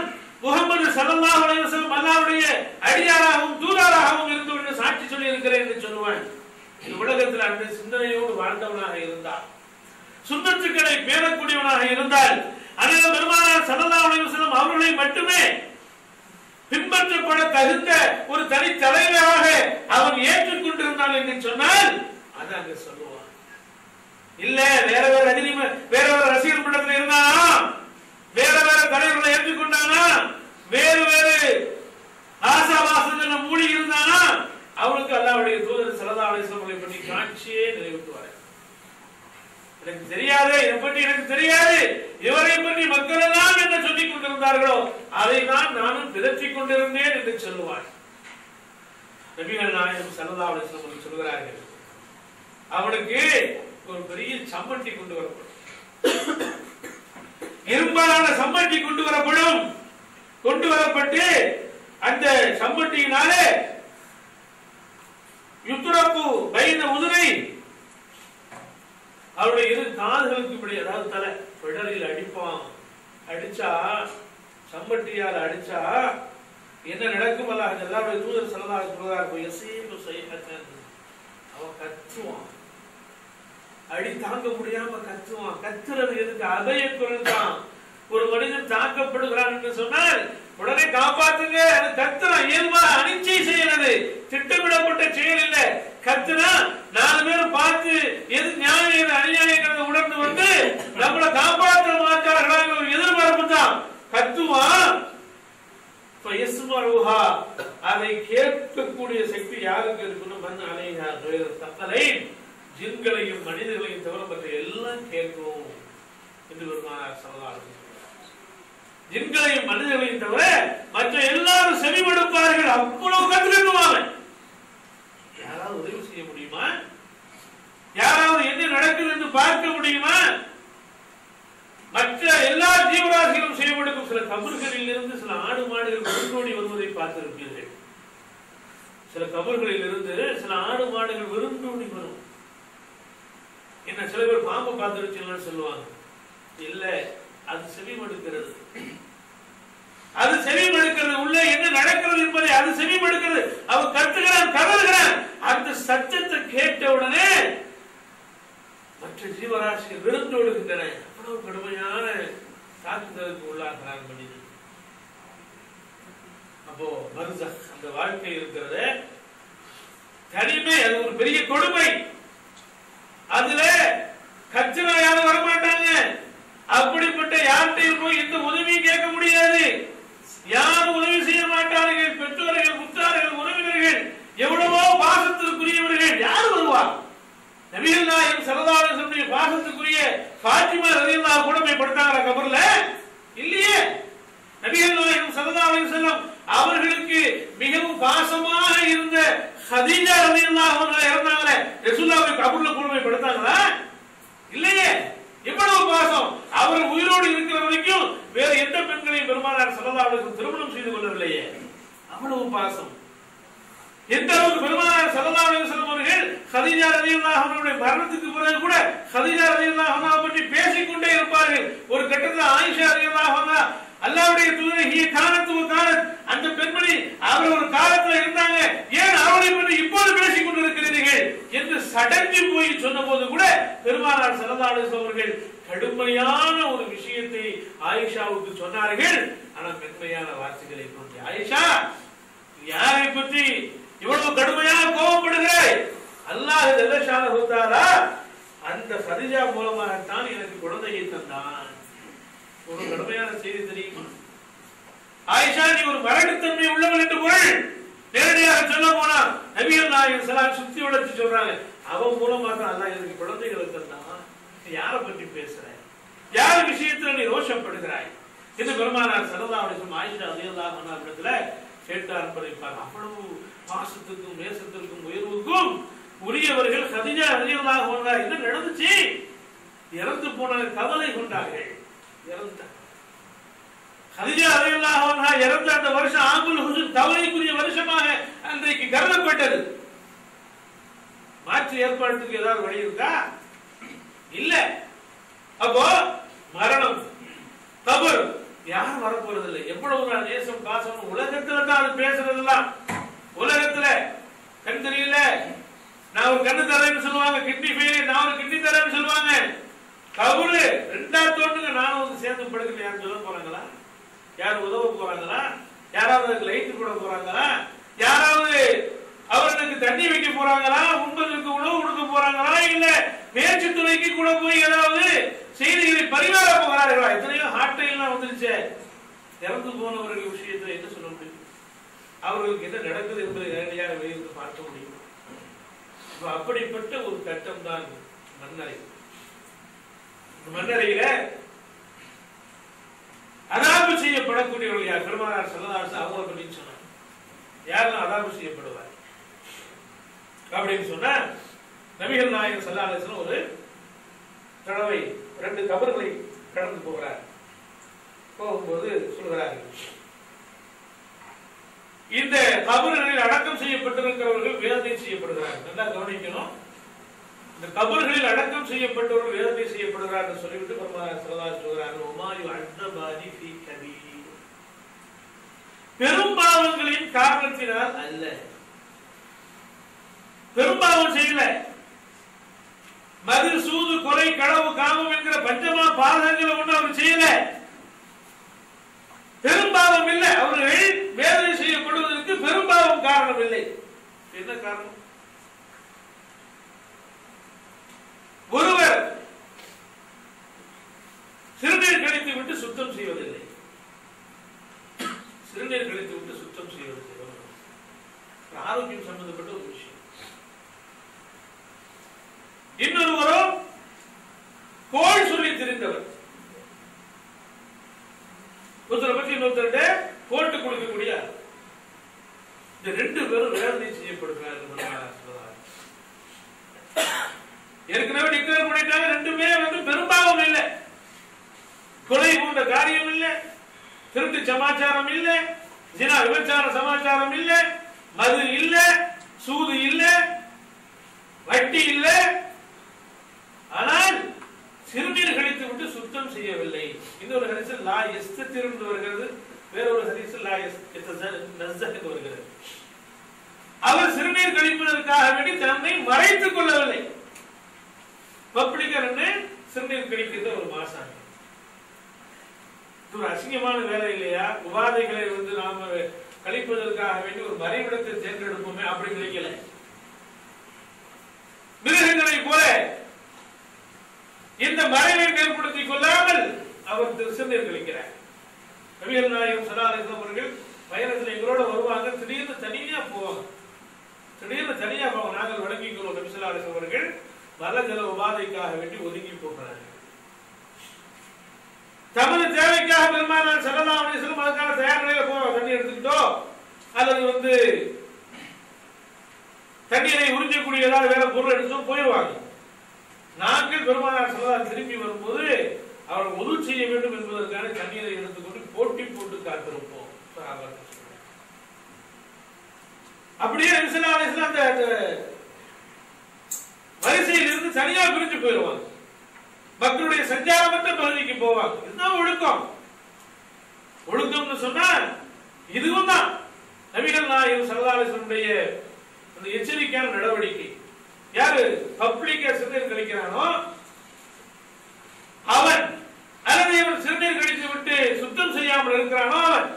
முஹம்மது ஸல்லல்லாஹு அலைஹி வஸல்லம் அல்லாஹ்வுடைய அடியாராகவும் தூதராகவும் இருந்தவர்கள் சாட்சி சொல்லி இருக்கிறேன் என்று சொல்வான். இந்த உலகத்தில் அந்த சிந்தனையோடு வாழ்ந்தவனாக இருந்தால், சுன்னத்துக்களை பேணக்கூடியவனாக இருந்தால், அதனால பெருமானார் ஸல்லல்லாஹு அலைஹி வஸல்லம் அவர்களை மட்டுமே பின்பற்றப்பட தகுந்த ஒரு தனி தலைவராக அவன் ஏற்றுக்கொண்டிருந்தான் என்று சொன்னால் அதை அங்க சொல்லுவான். இல்ல வேற வேற வேற வேற ரசிகர் மன்றத்தில் இருந்தானா, வேற வேற தலைவர்களை ஏற்றுக்கொண்டானா, வேறு வேறு ஆசாவாசத்துல மூடி இருந்தானா, அவனுக்கு அல்லாஹ்வுடைய தூதர் ஸல்லல்லாஹு அலைஹி வஸல்லம் பற்றி காட்சியே நிறைவேற்றுவார். எனக்கு தெரியாது, இதை பற்றி எனக்கு தெரியாது, இவரை பற்றி மக்கள் எல்லாம் என்ன சொல்லிக் கொண்டிருந்தார்களோ அதை நானும் பிதற்றிக் கொண்டிருந்தேன் என்று சொல்லுவார். நபிகள் நாயகம் ஸல்லல்லாஹு அலைஹி வஸல்லம் சொல்கிறார்கள், அவனுக்கு ஒரு பெரிய சம்மட்டி கொண்டு வரப்படும், இரும்பாலான சம்மட்டி கொண்டு வரப்படும். கொண்டு வரப்பட்டு அந்த சம்மட்டியினாலே யுத்ரப்பு பைன உதுரை, அவருடைய இரு காதுகளுக்கு இப்படி, அதாவது தலை பிடரில் அடிப்பான். அடிச்சா, சம்பட்டியால் அடிச்சா என்ன நடக்கும்? அல்லாஹ்வுடைய தூதர் ஸல்லல்லாஹு அலைஹி வஸல்லம் அவன் கத்துவான், அடி தாங்க முடியாம கத்துவான். கத்துறது எதுக்கு? அபய குரல் தான். ஒரு மனிதன் தாக்கப்படுகிறான் என்று சொன்னால் உடனே காப்பாத்துங்க, அது கத்துறான். இயல்பா அனிச்சை செய்யறது, திட்டமிடப்பட்ட செயல் இல்ல. கத்துனா 4 பேரும் பார்த்து எது நியாயம் எது அநியாயங்கிறத உணர்ந்து வந்து நம்மளை காப்பாற்ற மாட்டார்களா ஒரு எதிர்பார்ப்பு தான். கத்துவான். அதை கேட்கக்கூடிய சக்தி யாருக்கு இருக்கணும்? மண் அலைஹா தக்கலை, ஜின்களையும் மனிதர்களையும் தவிர மற்ற எல்லாம் கேட்கும் என்று பெருமானார் ஸல்லல்லாஹு அலைஹி வஸல்லம். ஜின்களையும் மனிதர்களையும் தவிர மற்ற எல்லாரும் செவிமடுப்பார்கள். அவ்வளவு கற்றுக்குவாங்க. யாராவது உதவி செய்ய முடியுமா? யாராவது என்ன நடக்குது என்று பார்க்க முடியுமா? மற்ற எல்லா ஜீவராசிகளும் செய்யப்படுக்கும். சில கபர்களில் இருந்து சில ஆடு மாடுகள் விருந்தோடி வருவதை பார்த்திருப்பீர்கள். சில கபர்களில் இருந்து சில ஆடு மாடுகள் விருந்தோடி வரும். என்ன சில பேர் பாம்பை பார்த்துருச்சுன்னு சொல்லுவாங்க. இல்ல, அது செவிமடுக்கிறது. அது செவிமடுக்கிறது. உள்ள என்ன நடக்கிறது என்பதை அது செவிமடுக்கிறது. அவன் கத்துகிறான், கதறுகிறான். அந்த சத்தத்தை கேட்ட உடனே மற்ற ஜீவராசிகள் விருந்தோடுகின்றன. அவ்வளவு கடுமையான தாக்குதலுக்கு உள்ளாகிறான் மனிதன். அப்போ பர்ஸக், அந்த வாழ்க்கை இருக்கிறது தனிமை, அது ஒரு பெரிய கொடுமை. அதுல கச்சினா யாரும் வரமாட்டாங்க. அப்படிப்பட்ட யார்கிட்டையும் போய் எந்த உதவியும் கேட்க முடியாது. யாரும் உதவி செய்ய மாட்டார்கள். பெற்றோர்கள், முத்தார்கள், உறவினர்கள், எவ்வளவோ பாசத்திற்குரியவர்கள் யாரு வருவா? நபிகள் நாயகம் ஸல்லல்லாஹு அலைஹி வஸல்லம் பாசத்துக்குரிய ஃபாத்திமா ரலியல்லாஹு கூட போய் படுத்தாங்களா கபர்ல? இல்லையே. நபிகள் நாயகம் ஸல்லல்லாஹு அலைஹி வஸல்லம் அவர்களுக்கு மிகவும் பாசமாக இருந்த ஹதீஜா ரலியல்லாஹு அன்ஹா இறந்தாங்களே, ரசூலுல்லாஹ் கபர்ல கூட போய் படுத்தாங்களா? இல்லையே. எவ்வளவு பாசம்! அவர் உயிரோடு இருக்கிற வரைக்கும் வேற எந்த பெண்களையும் பெருமானார் ஸல்லல்லாஹு அலைஹி வஸல்லம் திருமணம் செய்து கொள்ளவில்லையே. அவ்வளவு பாசம். எந்த அளவுக்கு பெருமானார் ஸல்லல்லாஹு அலைஹி வஸல்லம் அவர்கள் ஹதீஜா ரலியல்லாஹு அன்ஹாவுடைய மரணத்துக்கு பிறகு கூட ஹதீஜா ரலியல்லாஹு அன்ஹா பற்றி பேசிக்கொண்டே இருப்பார்கள். ஒரு கட்டத்தில் ஆயிஷா ரலியல்லாஹு அன்ஹா அல்லாஹ்வுடைய தூதரே, ஹிய கானத் வ கானத், அந்த பெண்மணி அவர் ஒரு காலத்துல இருந்தாங்க, ஏன் அவரை பற்றி இப்போது பேசிக் கொண்டிருக்கிறீர்கள் என்று சடங்கி போய் சொன்ன போது கூட பெருமானார் ஸல்லல்லாஹு அலைஹி வஸல்லம் அவர்கள் கடுமையான ஒரு விஷயத்தை ஆயிஷாவுக்கு சொன்னார்கள். ஆனால் மென்மையான வார்த்தைகளை கொண்டு, ஆயிஷா யாரை பற்றி இவ்வளவு கடுமையாக கோபப்படுகிறாய்? அல்லாஹ் ஜல்லஷானஹு தஆலா அந்த கதீஜா மூலமாகத்தான் எனக்கு குழந்தையை தந்தான். ஒரு கடுமையான செய்தி தெரியுமா? ஆயிஷா நீ ஒரு மரணித்தன்மை உள்ளவள் என்று பொருள். நேரடியாக சொல்ல போனா நபிகள் நாயகம் ஸல்லல்லாஹு சுத்தி வளைச்சு சொல்றாங்க, அவன் மூலமா தான் அல்லாஹ் எனக்கு குழந்தைகளை தந்தான். நீ யாரை பற்றி பேசுற? யார் விஷயத்துல நீ ரோஷப்படுகிறாய் என்று பெருமானார் ஸல்லல்லாஹு அலைஹி வஸல்லம் ஆயிஷா ரலியல்லாஹு அன்ஹா இடத்துல கேட்டார் என்பதைப்பார். அவ்வளவு பாசத்துக்கும் நேசத்திற்கும் உயர்வுக்கும் உரியவர்கள் கதீஜா ரலியல்லாஹு அன்ஹா என்ன நடந்துச்சு? இறந்து போன கவலை கொண்டார்கள். இறந்தார் கதீஜா ரலியல்லாஹு அன்ஹா இறந்த அந்த வருஷம் ஆமுல் ஹுஸ்ன் கவலைக்குரிய வருஷமாக அன்றைக்கு கருதப்பட்டது. மாற்று ஏற்பாட்டுக்கு ஏதாவது வழி இருக்கா? இல்ல. அப்போ மரணம், கபர் யாரும் வரப்போறது இல்லை. எவ்வளவு நேசம் பாசம் உலகத்துல தான் அது பேசுறதெல்லாம். உலகத்துல கண் தெரியல, நான் ஒரு கண்ணு தரேன்னு சொல்லுவாங்க, கிட்னி ஃபெயில், நான் ஒரு கிட்னி தரேன்னு சொல்லுவாங்க. கபரு ரெண்டாவது தோண்டுங்க, நானும் வந்து சேர்ந்து படுக்கணும் யாரும் சொல்ல போறாங்களா? யாரும் உதவ போறாங்களா? யாராவது லைட் போட போறாங்களா? யாராவது அவர்களுக்கு தண்ணி வைக்க போறாங்களா? உண்பதற்கு உணவு கொடுக்க போறாங்களா? இல்ல பேச்சு துணைக்கு கூட போய் ஏதாவது செய்திகளை பரிமாற போகிறார்களா? எத்தனையோ ஹாட்டைலாம் வந்துருச்சு. இறந்து போனவர்கள் விஷயத்துல என்ன சொல்ல முடியும்? அவர்களுக்கு என்ன நடக்குது என்பதை நேரடியாக வெளியிருந்து பார்க்க முடியும். அப்படிப்பட்ட ஒரு கட்டம் தான் மன்னரை. மன்னரையில அதாபு செய்யப்படக்கூடியவர்கள் யார்? பெருமானார் ஸல்லல்லாஹு அலைஹி வஸல்லம் அவங்களை பற்றி சொன்னார். யாரெல்லாம் அதாபு செய்யப்படுவார் அப்படின்னு சொன்னா, நபிகள் நாயகம் ஸல்லல்லாஹு அலைஹி வஸல்லம் ஒரு தடவை 2 கபர்களை கடந்து போகிறார். போகும்போது சொல்கிறார்கள், இந்த கபர்களில் அடக்கம் செய்யப்பட்டிருக்கிறவர்கள் வேதனை செய்யப்படுகிறார்கள். நல்லா கவனிக்கணும். இந்த கபர்களில் அடக்கம் செய்யப்பட்டவர்கள் வேதனை செய்யப்படுகிறார்கள் சொல்லிவிட்டு பெருமானார் ஸல்லல்லாஹு அலைஹி வஸல்லம் சொல்கிறார்கள், உமாயு அஸ்ஸபாதி ஃபீ கபீர், பெரும்பாவங்களின் காரணத்தினால் அல்ல. பெரும்பாவம் செய்யல, மது, சூது, கொலை, களவு, காமம் என்கிற பஞ்சமா பாதகங்களை ஒண்ணு அவர் செய்யல. பெரும்பாவம் இல்லை. அவர்கள் வேதனை செய்யப்படுவதற்கு பெரும்பாவம் காரணம் இல்லை. என்ன காரணம்? ஒருவர் சிறுநீர் கழித்து விட்டு சுத்தம் செய்வதில்லை. சிறுநீர் கழித்து விட்டு சுத்தம் செய்வதில்லை. ஆரோக்கியம் சம்பந்தப்பட்ட ஒரு விஷயம். இன்னொருவரும் கோல் சொல்லி தெரிந்தவர், ஒருத்தரை பற்றி இன்னொருத்தருடைய போட்டு கொடுக்கக்கூடிய, இந்த 2 பேரும் வேதனை செய்யப்படுகிறார்கள். ஏற்கனவே டிக்ளேர் பண்ணிட்டாங்க, 2மே வந்து பெரும்பாவம் இல்லை. கொலை போன்ற காரியம் இல்லை, திருட்டு சமாச்சாரம் இல்லை, ஜினா விபச்சார சமாச்சாரம் இல்லை, மது இல்லை, சூது இல்லை, வட்டி இல்லை. ஆனால் சிறுநீர் கழித்து விட்டு சுத்தம் செய்யவில்லை. இன்னொரு ஹதீஸில் லா யஸ்ததிர் என்று வருகிறது, வேறொரு ஹதீஸில் லா யஸ்தஸஹ் என்று வருகிறது. அவர் சிறுநீர் கழிப்பதற்காக வேண்டி தன்னை மறைத்துக் கொள்ளவில்லை. பப்ளிக்கர்னு சிறுநீர் கழிக்கின்ற ஒரு மாசாமி. ஒரு அசிங்கமான வேலை இல்லையா? உபாதைகளை வந்து நாம கழிப்பதற்காக வேண்டி ஒரு மறைவிடத்தை தேர்ந்தெடுப்போமே, அப்படி நினைக்கல. மிருகங்களை போல இந்த மறைவை ஏற்படுத்திக் கொள்ளாமல் அவர் சிறுநீர் கழிக்கிறார். நபிகள் நாயகம் ஸல்லல்லாஹு அலைஹி வஸல்லம் அவர்கள் பயணத்தில் எங்களோட வருவாங்க, திடீர்னு தனியா போவாங்க. நாங்கள் வழங்கிக்கிறோம். நபி ஸல்லல்லாஹு அலைஹி வஸல்லம் அவர்கள் மலஜல உபாதைக்காக வேண்டி ஒதுங்கி போகிறார்கள். தமது தேவைக்காக பெருமானார் ஸல்லல்லாஹு அலைஹி வஸல்லம் அதுக்கான தயார் நிலையில போவாங்க. தண்ணி எடுத்துக்கிட்டோ அல்லது வந்து தண்ணீரை உறிஞ்சக்கூடிய ஏதாவது வேற பொருள் எடுத்தும் போயிடுவாங்க. நாங்கள் பெருமானார் ஸல்லல்லாஹு திரும்பி வரும்போது அவர் உது செய்ய வேண்டும் என்பதற்கான தண்ணீரை எடுத்துக்கொண்டு போட்டி போட்டு காத்திருப்போம். அப்படியே நபி ஸல்லல்லாஹு அலைஹி வஸல்லம் அந்த வரிசையில் இருந்து தனியா பிரிஞ்சு போயிடுவாங்க. மக்களுடைய சஞ்சாரமற்ற பகுதிக்கு போவாங்க. இதுதான் ஒழுக்கம். ஒழுக்கம்னு சொன்னா இதுவும் தான் நபிகள் நாயகம் ஸல்லல்லாஹு அலைஹி வஸல்லம் அந்த எச்சரிக்கையான நடவடிக்கை. யாரு பப்ளிக்கா சிறுநீர் கழிக்கிறானோ அவன், அல்லது இவன் சிறுநீர் கழித்து விட்டு சுத்தம் செய்யாமல் இருக்கிறானோ அவன்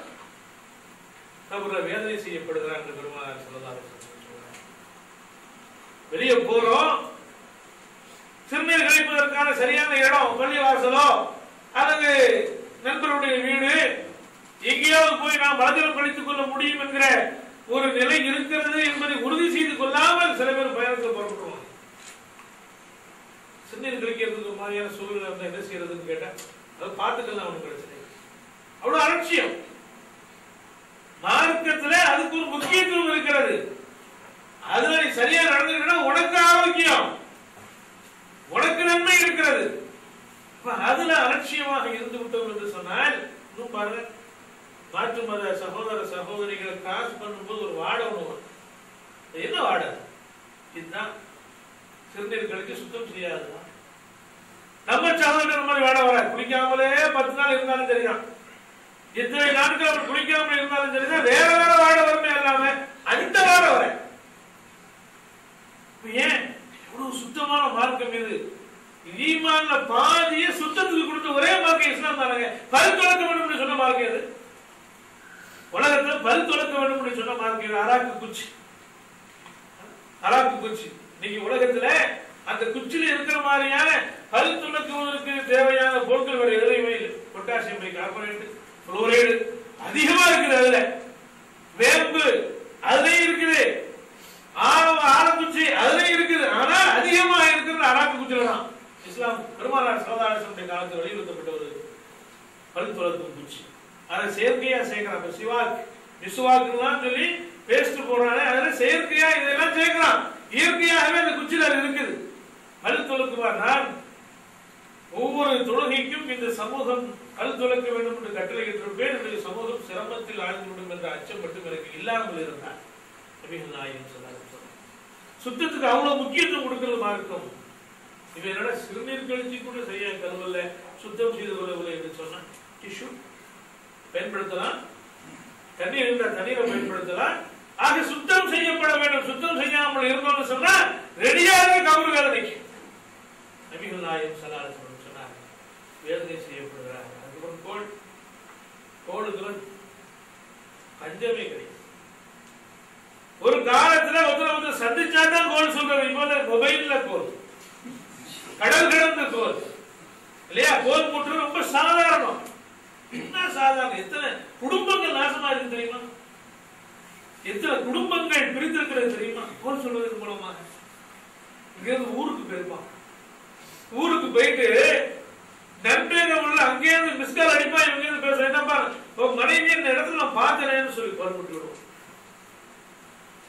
கபர்ல வேதனை செய்யப்படுகிறான் என்று பெருமானார் ஸல்லல்லாஹு அலைஹி வஸல்லம் சொல்றாங்க. வெளியே போறோம், சிறுநீர் கழிப்பதற்கான சரியான இடம் பள்ளிவாசலோ அல்லது நண்பருடைய வீடு, எங்கேயாவது போய் நாம் மலஜலம் கழித்துக் கொள்ள முடியும் என்கிற ஒரு நிலை இருக்கிறது என்பதை உறுதி செய்து கொள்ளாமல் சில பேர் பயணத்தில் புறப்படுவாங்க. சிறுநீர் கழிக்கிறதுக்கு மாதிரியான சூழ்நிலை வந்து என்ன செய்யறதுன்னு கேட்டா அதை பார்த்துக்கலாம், அவனுக்கு பிரச்சனை. அவ்வளவு அலட்சியம். மார்க்கத்துல அதுக்கு ஒரு முக்கியத்துவம் இருக்கிறது. அதுல நீ சரியா நடந்துக்கிட்டா உனக்கு ஆரோக்கியம், உனக்கு நன்மை இருக்கிறது. அதுல அலட்சியமாக இருந்து விட்டோம் என்று சொன்னால் இன்னும் பாருங்க, மாற்று மத சகோதர சகோதரிகளை கிராஸ் பண்ணும்போது ஒரு வாடை ஒண்ணு வரும். என்ன வாடை? இதுதான் சிறுநீர் கழித்து சுத்தம் செய்யாதுதான். நம்ம சகோதரர் மாதிரி வாடை வர, குளிக்காமலே 10 நாள் இருந்தாலும் சரிதான், எத்தனை நாட்கள் அவர் குளிக்காமல் இருந்தாலும் சரிதான், வேற வேற வாடை வருமே எல்லாமே அந்த வாடை வர. ஏன் எவ்வளவு சுத்தமான மார்க்கம் இது? ஈமான்ல பாதிய சுத்தத்துக்கு கொடுத்த ஒரே மார்க்கம் இஸ்லாம் தானங்க. பல் துலக்க வேண்டும் சொன்ன மார்க்கம் இது. உலகத்துல பல் துலக்க வேண்டும் சொன்ன மார்க்கம் இது. அராக்கு குச்சி, அராக்கு குச்சி. இன்னைக்கு உலகத்துல அந்த குச்சியில இருக்கிற மாதிரியான பல் துலக்குவதற்கு தேவையான பொருட்கள் வேற எதுலையுமே இல்லை. பொட்டாசியம் பைகார்பனேட், புளோரைடு அதிகமா இருக்குது. அதுல வேம்பு அதுலயும் இருக்குது, ஆரங்குச்சி அதுலயும் இருக்குது. ஆனா அதிகமா இருக்கிறது அராக்கு குச்சியில தான். இஸ்லாம் பெருமானார் ஸல்லல்லாஹு அலைஹி வஸல்லம் காலத்தில் வலியுறுத்தப்பட்ட ஒரு பல் துலக்கும் குச்சி. அதை செயற்கையா சேர்க்கிறான். சிவாக் மிசுவாக்குலாம் சொல்லி பேஸ்ட் போடுறானே, அதுல செயற்கையா இதெல்லாம் சேர்க்கிறான். இயற்கையாகவே அந்த குச்சியில இருக்குது. பல் துலக்குவார். நான் ஒவ்வொரு தொழுகைக்கும் இந்த சமூகம் பல் துலக்க வேண்டும் என்று கட்டளையிட்டிருப்பேன். இந்த சமூகம் சிரமத்தில் ஆழ்ந்துவிடும் என்ற அச்சம் மட்டும் எனக்கு இல்லாமல் இருந்தார். நபிகள் நாயகம் ஸல்லல்லாஹு அலைஹி வஸல்லம் சுத்தத்துக்கு அவ்வளவு முக்கியத்துவம் கொடுக்கிறது மார்க்கம். இவன் என்னடா சிறுநீர் கழிச்சு கூட சரியா கழுவல, சுத்தம் செய்து கொள்ளவில்லை என்று சொன்னா டிஷ்யூ பயன்படுத்தலாம், தண்ணீர் இருந்தால் தண்ணீரை பயன்படுத்தலாம். ஆக சுத்தம் செய்யப்பட வேண்டும். சுத்தம் செய்யாமல் இருந்தோம்னு சொன்னா ரெடியாக கபர் வேதனைக்கு நபிகள் நாயகம் ஸல்லல்லாஹு அலைஹி வஸல்லம் சொன்னார், வேதனை செய்யப்படுகிறார். அதுக்கப்புறம் கோளுக்கு பஞ்சமே கிடையாது. ஒரு காலத்துல ஒருத்தர் சந்திச்சாதான் கோல் சொல்றது. இப்போ மொபைல்ல கோல், கடல் கடந்த கோல் இல்லையா? கோல் போட்டு ரொம்ப சாதாரணம். என்ன சாதாரணம்? எத்தனை குடும்பங்கள் நாசமா இருக்கு தெரியுமா? எத்தனை குடும்பங்கள் பிரிந்திருக்கிறது தெரியுமா? கோல் சொல்வதன் மூலமாக. இங்க இருந்து ஊருக்கு போயிருப்பான், ஊருக்கு போயிட்டு நண்பர்கள் உள்ள அங்கே இருந்து மிஸ்கால் அடிப்பா, இவங்க இருந்து பேச என்னப்பா உங்க மனைவி இந்த இடத்துல நான் பார்த்தேன்னு சொல்லி கோல் போட்டு விடுவோம்.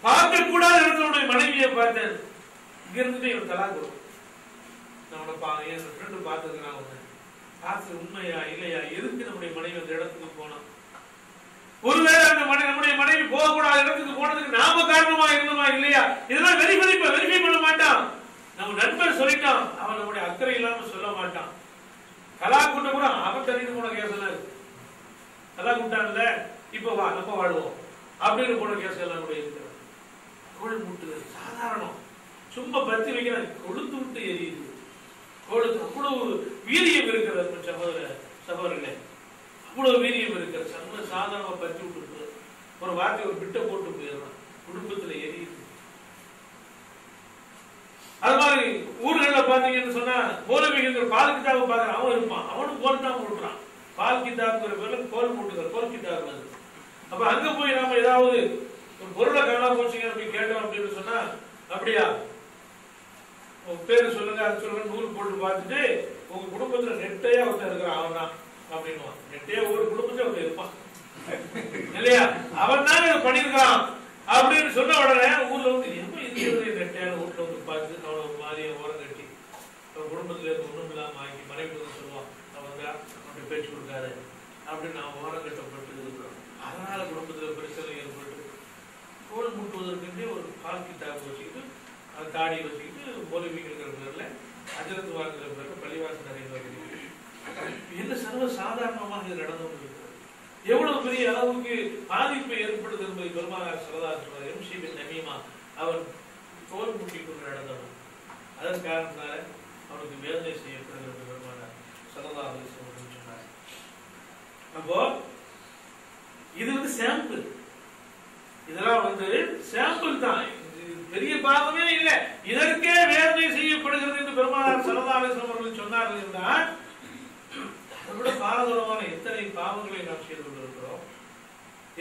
பார்க்க கூடாத இடத்துல மனைவியை பார்த்தேன், இங்க இருந்துட்டு இவன் தலா கொடுக்கும். நம்மளை என் ஃப்ரெண்டு பார்த்துக்கிறான், ஒண்ணு பார்த்து உண்மையா இல்லையா, எதுக்கு நம்முடைய மனைவி அந்த இடத்துக்கு போனோம்? ஒருவேளை அந்த நம்முடைய மனைவி போகக்கூடாத இடத்துக்கு போனதுக்கு நாம காரணமா இருந்தோமா இல்லையா? இதெல்லாம் வெரிஃபை பண்ண மாட்டான். நம்ம நண்பர் சொல்லிட்டான், அவன் நம்முடைய அக்கறை இல்லாம சொல்ல மாட்டான். கலா கூட்ட கூட அவன் தனித்து போன கேஸ் எல்லாம் இருக்கு. கலா கூட்டான்ல இப்ப வா நம்ம வாழுவோம் அப்படின்னு போன கேஸ் எல்லாம் கூட இருக்கிறது. கோல் மூட்டுறது சாதாரணம், சும்மா பத்தி வைக்கிற கொழுத்து விட்டு எரியுது. கோளுக்கு அவ்வளவு வீரியம் இருக்கிறது சகோதரர்களே, அவ்வளவு வீரியம் இருக்கிறது. சம சாதாரணமா பத்தி விட்டு ஒரு வார்த்தை ஒரு பிட்ட போட்டு போயிடலாம், குடும்பத்துல எரியுது. அது மாதிரி ஊர்கள்ல பாத்தீங்கன்னு சொன்னா மௌலவிகள் பால் கிதாபை பாக்குறான், அவன் இருப்பான், அவனும் கோல் தான் போடுறான். பால் கிதாபுங்கிற பேர்ல கோல் போட்டுக்கிற கோல் கிதாபு. அப்ப அங்க போய் நாம ஏதாவது ஒரு பொருளை காணாம போச்சுங்க அப்படி கேட்டோம் அப்படின்னு சொன்னா, அப்படியா உங்க பேரு சொல்லுங்க அது சொல்லுங்க நூல் போட்டு பார்த்துட்டு உங்க குடும்பத்துல நெட்டையா ஒருத்தர் இருக்கிறான் அவன் தான் அப்படின்னு. நெட்டையா ஒரு குடும்பத்துல ஒருத்தர் இருப்பான் இல்லையா, அவன் தான் இதை பண்ணிருக்கான் அப்படின்னு சொன்ன உடனே ஊர்ல வந்து என்ன இது நெட்டையான வீட்டுல வந்து பார்த்து அவனை ஒரு மாதிரியா ஓரம் கட்டி அவன் குடும்பத்துல இருந்து ஒண்ணும் இல்லாம ஆக்கி மனைவி சொல்லுவான், அவன் தான் அவனுடைய பேச்சு கொடுக்காரு அப்படின்னு அவன் ஓரம் கட்டப்பட்டு இருக்கிறான். அதனால குடும்பத்துல பிரச்சனை ஏற்பட்டு கோல் மூட்டுவதற்கு ஒரு பால் கிதாபு வச்சுக்கிட்டு தாடி வச்சுக்கிட்டு மௌலவிங்கிற பேர்ல அஜரத்து வாங்குற பேர்ல பள்ளிவாசல் நிறைய என்ன சர்வ சாதாரணமாக இது நடந்து கொண்டிருக்கிறது. எவ்வளவு பெரிய அளவுக்கு பாதிப்பை ஏற்படுது என்பதை பெருமானார் ஸல்லல்லாஹு அலைஹி வஸல்லம் எம்ஷி பின் நமீமா அவன் தோல் முட்டி கொண்டு நடந்தவன். அதன் காரணத்தினால அவனுக்கு வேதனை செய்யப்படுகிறது பெருமானார் ஸல்லல்லாஹு அலைஹி வஸல்லம் சொன்னார். அப்போ இது சாம்பிள், இதெல்லாம் சாம்பிள் தான், பெரிய பாவமே இல்லை. இதற்கே வேதனை செய்யப்படுகிறது என்று பெருமானார் ஸல்லல்லாஹு அலைஹி வஸல்லம் அவர்கள் சொன்னார்கள் என்றால் அதோட பாரதூரமான எத்தனை பாவங்களை நாம் செய்து கொண்டிருக்கிறோம்,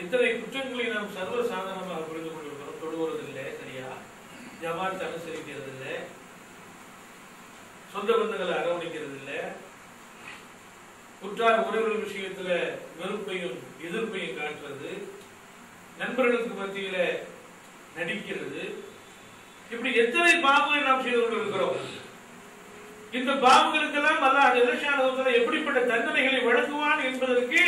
எத்தனை குற்றங்களை நாம் சர்வ சாதாரணமாக புரிந்து கொண்டிருக்கிறோம். தொடுவதில்லை, சரியா ஜமாத் அனுசரிக்கிறது இல்லை, சொந்த பந்தங்களை அரவணைக்கிறது இல்லை, குற்றால உறவுகள் விஷயத்துல வெறுப்பையும் எதிர்ப்பையும் காட்டுறது, நண்பர்களுக்கு மத்தியில நடிக்கிறது, இப்படி எத்தனை பாவங்களை நாம் செய்து கொண்டிருக்கிறோம். இந்த பாவங்களுக்கெல்லாம் அல்லாஹ் ஜல்லஷானஹு வ தஆலா எப்படிப்பட்ட தண்டனைகளை வழங்குவான் என்பதற்கு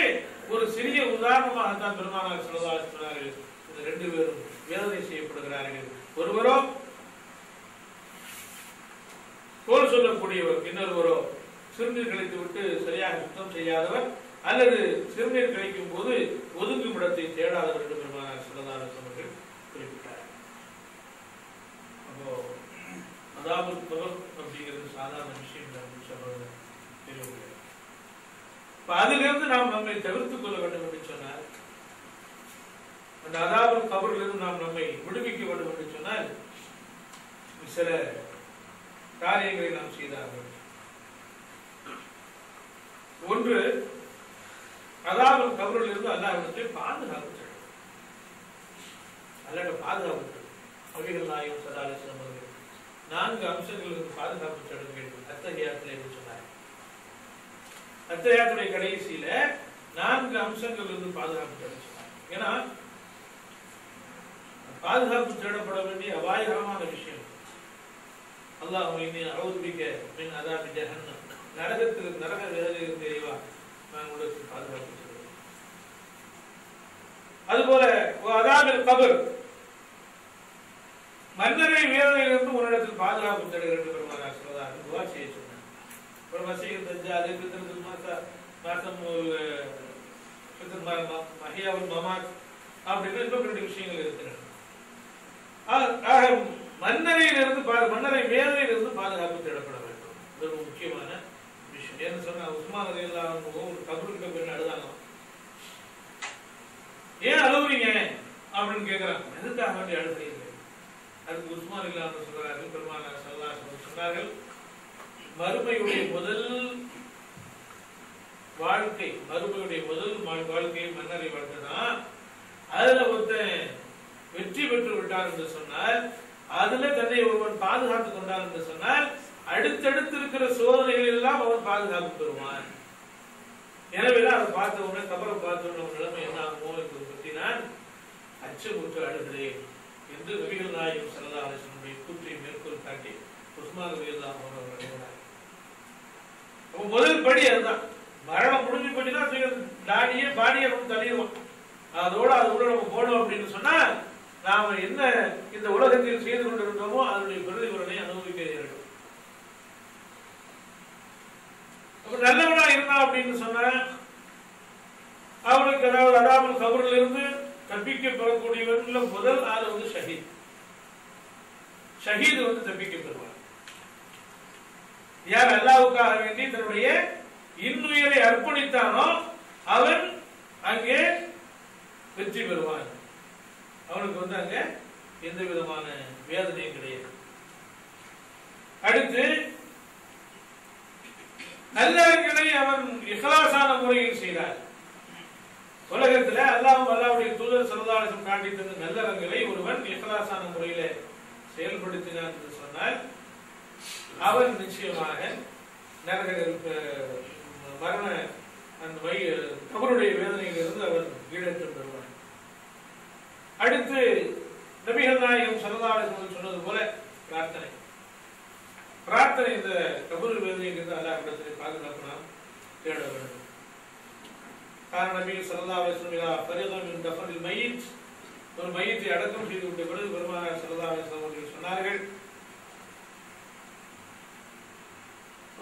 ஒரு சிறிய உதாரணமாகத்தான் பெருமானார் ஸல்லல்லாஹு அலைஹி வஸல்லம் இந்த ரெண்டு பேரும் வேதனை செய்யப்படுகிறார்கள். ஒருவரோ கோல் சொல்லக்கூடியவர், இன்னொருவரோ சிறுநீர் கழித்து விட்டு சரியாக சுத்தம் செய்யாதவர் அல்லது சிறுநீர் கழிக்கும் போது ஒதுங்கும் இடத்தை தேடாதவர் என்று பெருமானார் ஸல்லல்லாஹு அலைஹி வஸல்லம் குறிப்பிட்டார். அப்போ அதாபுல் கபர் அப்படிங்கிறது சாதாரண விஷயம் சொல்றது தெரியவில்லை. அதிலிருந்து நாம் நம்மை தவிர்த்துக் கொள்ள வேண்டும் என்று சொன்னார், அந்த அதாபுல் கபரிலிருந்து நாம் நம்மை விடுவிக்க வேண்டும் என்று சொன்னால் சில காரியங்களை நாம் செய்தார்கள். ஒன்று, அதாபுல் கபரில் இருந்து அல்லாஹ்விடத்தை பாதுகாப்பு, அல்லாஹ் பாதுகாப்பு. நபிகள் நாயகம் ஸல்லல்லாஹு அலைஹி வஸல்லம் அவர்கள் 4 அம்சங்களுக்கு பாதுகாப்பு தேடுங்கள் அத்தஹியாத்துல என்று சொன்னார். அத்தஹியாத்துடைய கடைசியில 4 அம்சங்கள் இருந்து பாதுகாப்பு தேட சொன்னார். ஏன்னா பாதுகாப்பு தேடப்பட வேண்டிய அபாயகரமான விஷயம். அல்லாஹ் இன்னி அஊது பிக மின் அஸாபி ஜஹன்னம், நரக வேதனையிலிருந்து இறைவா நான் உங்களுக்கு பாதுகாப்பு தேடுகிறேன். அதுபோல அஸாபில் கபர், மன்னரை வேதனையிலிருந்து உன்னிடத்தில் பாதுகாப்பு தேடுகிறேன் என்று பெருமானார் ஸல்லல்லாஹு அலைஹி வஸல்லம் துஆ செய்ய சொன்னார். ஒரு மசீஹ் தஜ்ஜால் பித்ரத்துல் மாசம் மஹியாவுல் மமாத் அப்படின்னு இன்னும் 2 விஷயங்கள் இருக்கிறது. மன்னரையிலிருந்து மன்னரை வேதனையிலிருந்து பாதுகாப்பு தேடப்பட வேண்டும். இது ஒரு முக்கியமான விஷயம். ஏன்னு சொன்னா உஸ்மான் ரலியல்லாஹு அன்ஹு ஒரு கபருக்கு போய் அழுதாங்க. ஏன் அழுவுறீங்க அப்படின்னு கேட்கிறாங்க. எதுக்காக வேண்டி அழுகிறீங்க? அதுக்கு உஸ்மான் இல்லாம சொல்றார்கள், பெருமானார் ஸல்லல்லாஹு அலைஹி வஸல்லம் சொன்னார்கள், மறுமையுடைய முதல் வாழ்க்கை, மறுமையுடைய முதல் வாழ்க்கை மன்னரை வாழ்க்கை தான். அதுல ஒருத்தன் வெற்றி பெற்று விட்டார் என்று சொன்னால், அதுல தன்னை ஒருவன் பாதுகாத்துக் கொண்டார் என்று சொன்னால், அடுத்தடுத்து இருக்கிற சோதனைகள் எல்லாம் அவன் பாதுகாப்பு பெறுவான். எனவேதான் அதை பார்த்த உடனே, கபரை பார்த்த உடனே நிலைமை என்ன ஆகுமோ என்பதை பற்றி நான் அச்சமுற்று அழுகிறேன் என்று நபிகள் நாயகம் ஸல்லல்லாஹு அலைஹி வஸல்லம் கூற்றை மேற்கோள் காட்டி உஸ்மான் ரலியல்லாஹு அன்ஹு அவர்கள் முதல் படி அதுதான். மரணம் முடிஞ்சு போச்சுன்னா பாடியை தள்ளிடுவோம். அதோட அது உள்ள நம்ம போனோம் அப்படின்னு சொன்னா நாம என்ன இந்த உலகத்தில் செய்து கொண்டிருந்தோமோ அதனுடைய பிரதிபலனை அனுபவிக்க வேண்டும். நல்லவனா இருந்தா அப்படின்னு சொன்ன அவனுக்கு அதாவது அதாபுல் கபரில் இருந்து தப்பிக்க பெறக்கூடியவர்கள் முதல் ஆள் ஷஹீத். ஷஹீத் தப்பிக்க பெறுவார். யார் அல்லாஹ்வுக்காக வேண்டி தன்னுடைய இன்னுயிரை அர்ப்பணித்தானோ அவன் அங்கே வெற்றி பெறுவான். அவனுக்கு அங்க எந்த விதமான வேதனையும் கிடையாது. அடுத்து நல்லவர்களை அவன் இஹ்லாஸான முறையில் செய்தார். உலகத்துல அல்லாஹ்வும் அல்லாஹ்வுடைய தூதர் ஸல்லல்லாஹு அலைஹி வஸல்லம் காட்டி தந்த நல்லவர்களை ஒருவன் இஹ்லாஸான முறையில செயல்படுத்தினான் என்று சொன்னால் அவன் நிச்சயமாக மரண அந்த கபருடைய வேதனையிலிருந்து அவன் ஈடேற்றம் பெறுவான். அடுத்து நபிகள் நாயகம் ஸல்லல்லாஹு அலைஹி வஸல்லம் சொன்னது போல பிரார்த்தனை. இந்த கபர் வேதனையிலிருந்து அல்லாஹ்விடத்தில் பாதுகாப்பு நாம் தேட வேண்டும். காரணம் நபி ஸல்லல்லாஹு அலைஹி வஸல்லம் ஃபரீதா மின் தஃபனில் மய்யித், ஒரு மையத்தை அடக்கம் செய்து விட்ட பொழுது பெருமானார் ஸல்லல்லாஹு அலைஹி வஸல்லம் அவர்கள் சொன்னார்கள்,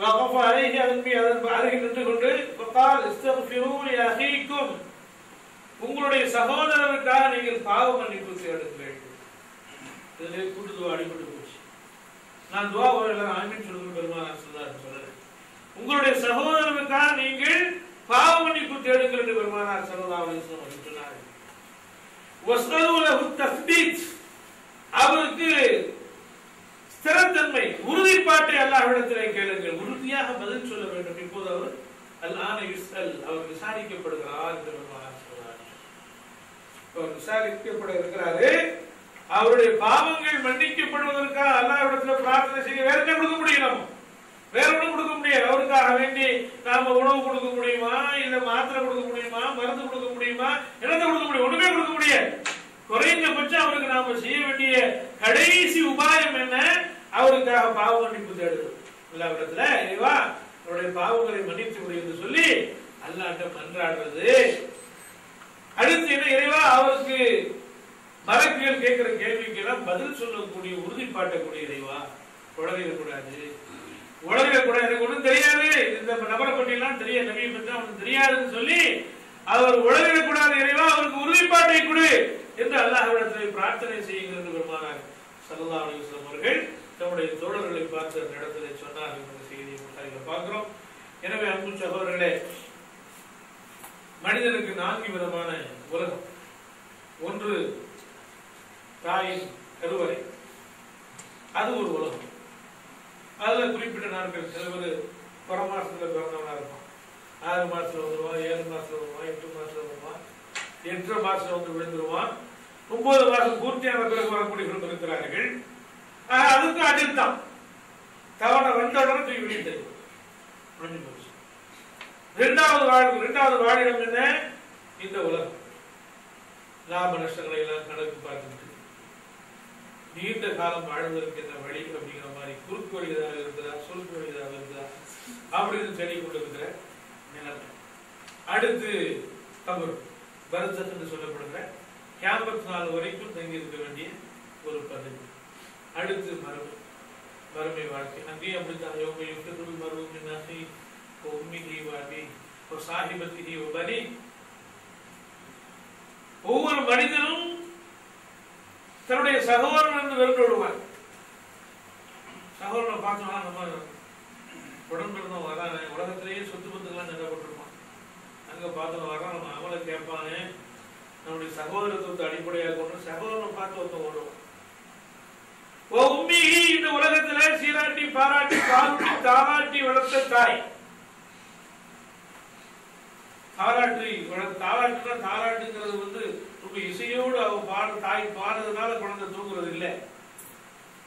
வகஃப அலைஹி அதன் அருகில் நின்று கொண்டு வகால் இஸ்தக்ஃபிரு லி அஹீக்கும் உங்களுடைய சகோதரருக்காக நீங்கள் பாவ மன்னிப்பு தேடுங்கள். இதிலே கூட்டு துவா அடிபட்டு போச்சு. நான் துவா எல்லாரும் ஆமீன் சொல்லுங்க பெருமானார் சொல்றேன். உங்களுடைய சகோதரருக்காக நீங்கள் பாவ மன்னிப்பு தேடுங்கள் என்று பெருமானார் ஸல்லல்லாஹு அலைஹி வஸல்லம் சொன்னார்கள். வஸ்அலு லஹு தஸ்பீத், அவருக்கு ஸ்திரத்தன்மை உறுதிப்பாட்டை அல்லாஹ்விடத்திலே கேளுங்கள். உறுதியாக பதில் சொல்ல வேண்டும். இப்போது அவர் அல்லாஹ் யுஸ்அல், அவர் விசாரிக்கப்படுகிறார் என்று பெருமானார் சொன்னார்கள். அவர் விசாரிக்கப்பட இருக்கிறாரு. அவருடைய பாவங்கள் மன்னிக்கப்படுவதற்காக அல்லாஹ்விடத்தில் பிரார்த்தனை செய்ய வேற என்ன கொடுக்க முடியும்? வேற ஒன்றும் கொடுக்க முடியாது. அவருக்காக வேண்டி நாம உணவு கொடுக்க முடியுமா, இல்ல மாத்திரை கொடுக்க முடியுமா, மருந்து கொடுக்க முடியுமா, என்னத்தை கொடுக்க முடியும்? ஒண்ணுமே கொடுக்க முடியாது. குறைந்தபட்சம் அவருக்கு நாம செய்ய வேண்டிய கடைசி உபாயம் என்ன? அவருக்காக பாவ மன்னிப்பு தேடுது. அல்லாஹ்விடத்துல இறைவா அவருடைய பாவங்களை மன்னித்து விடு என்று சொல்லி அல்லாஹ்ட்ட மன்றாடுறது. அடுத்து என்ன? இறைவா அவருக்கு மலக்குகள் கேட்கிற கேள்விக்கு எல்லாம் பதில் சொல்லக்கூடிய உறுதிப்பாட்டக்கூடிய இறைவா, உளறிடக்கூடாது உளறிடக்கூடாது, எனக்கு ஒன்றும் தெரியாது, இந்த நபரை பற்றியெல்லாம் தெரியாது, நபியை பற்றி அவனுக்கு தெரியாதுன்னு சொல்லி அவர் உளறிடக்கூடாது. இறைவா அவருக்கு உறுதிப்பாட்டை கொடு என்று அல்லாஹ்விடத்தில் பிரார்த்தனை செய்யுங்கள் என்று பெருமானார் ஸல்லல்லாஹு அலைஹி வஸல்லம் அவர்கள் தம்முடைய தோழர்களை பார்த்து அந்த இடத்திலே சொன்னார்கள் என்ற செய்தியை புகாரில் பார்க்கிறோம். எனவே அன்பு சகோதரர்களே, மனிதனுக்கு 4 விதமான உலகம். ஒன்று தாயின் கருவறை, அது ஒரு உலகம். அதுல குறிப்பிட்ட நாட்கள் சில பேர் பரமாசத்துல பிறந்தவனா இருப்பான். 6 மாசத்துல வந்துருவான், 7 மாசத்துல வருவான், 8 மாசத்துல வருவான், 8 மாசத்துல வந்து விழுந்துருவான், 9 மாசம் பூர்த்தியான பிறகு வரக்கூடியவர்கள் இருக்கிறார்கள். அதுக்கு அதில் தான் தவணை வந்தவுடன் தூக்கி விழித்தது. இரண்டாவது வாழிடம் என்ன? இந்த உலகம். லாப நஷ்டங்களை எல்லாம் கணக்கு பார்த்துட்டு நீண்ட காலம் வாழ்வதற்கு என்ன வழி அப்படிங்கிற மாதிரி குறுக்கு வழி ஏதாவது இருக்குதா, சுருக்கு வழி ஏதாவது இருக்குதா அப்படின்னு தேடி கொண்டு இருக்கிற நிலைமை. அடுத்து கபர், பர்சக் என்று சொல்லப்படுகிற கியாமத் நாள் வரைக்கும் தங்கி இருக்க வேண்டிய ஒரு பதவி. அடுத்து மறுமை வாழ்க்கை. அங்கேயும் அப்படித்தான். யோகம் மருவும் நகை உம்மிகி வாபி சாஹிபத்திகி பனி. ஒவ்வொரு மனிதனும் தன்னுடைய சகோதரன் என்று வெறுண்டு விடுவான். சகோதரனை பார்த்தோம்னா நம்ம உடன்பிறந்தவன் வரானே, உலகத்திலேயே சொத்து பத்துக்கெல்லாம் நிலப்பட்டிருப்பான். அங்க பார்த்தவன் வரான், நம்ம அவளை கேட்பானே, நம்முடைய சகோதரத்துவத்தை அடிப்படையாக கொண்டு சகோதரனை பார்த்து ஒருத்தன் ஓடுவான். உம்மிகி, இந்த உலகத்துல சீராட்டி பாராட்டி பாலூட்டி தாராட்டி வளர்த்த தாய். தாராட்டுங்கிறது வந்து ரொம்ப இசையோடு அவ தாய் பாடுறதுனால குழந்தை தூங்குறது இல்லை.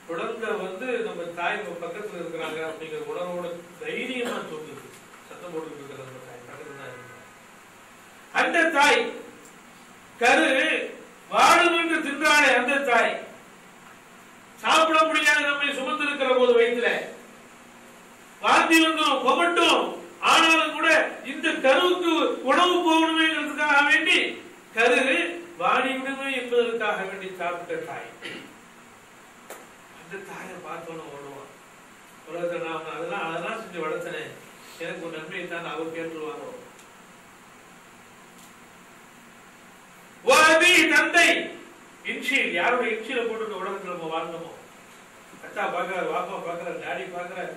குழந்தை வந்து நம்ம தாய் பக்கத்துல இருக்கிறாங்க அப்படிங்கிற உணர்வோட தைரியமா தூங்குது. சத்தம் போட்டு இருக்கிற நம்ம தாய் பக்கத்துல தான் இருக்கிறாங்க. அந்த தாய் கரு வாழும் என்று தின்றாலே அந்த தாய் சாப்பிட முடியாத நம்மை சுமந்து இருக்கிற போது வயிற்றுல வாந்தி வந்தும் கொமட்டும், ஆனாலும் கூட இந்த கருவுக்கு உணவு போகணுமேங்கிறதுக்காக வேண்டி கரு வாடி விடுமே என்பதற்காக வேண்டி சாப்பிட்ட தாய். அந்த தாயை பார்த்தோன்னு ஓடுவான். உலகத்தை நான் அதெல்லாம் செஞ்சு வளர்த்தனேன், எனக்கு ஒரு நன்மையை தான் அவர் கேட்டுருவாரோ. தந்தை இன்ஷியல், யாருடைய இன்ஷியலை போட்டு இந்த உலகத்தில் நம்ம வாழ்ந்தோமோ, அத்தா பாக்குறாரு, வாப்பா பாக்குறாரு, டாடி பாக்குறாரு,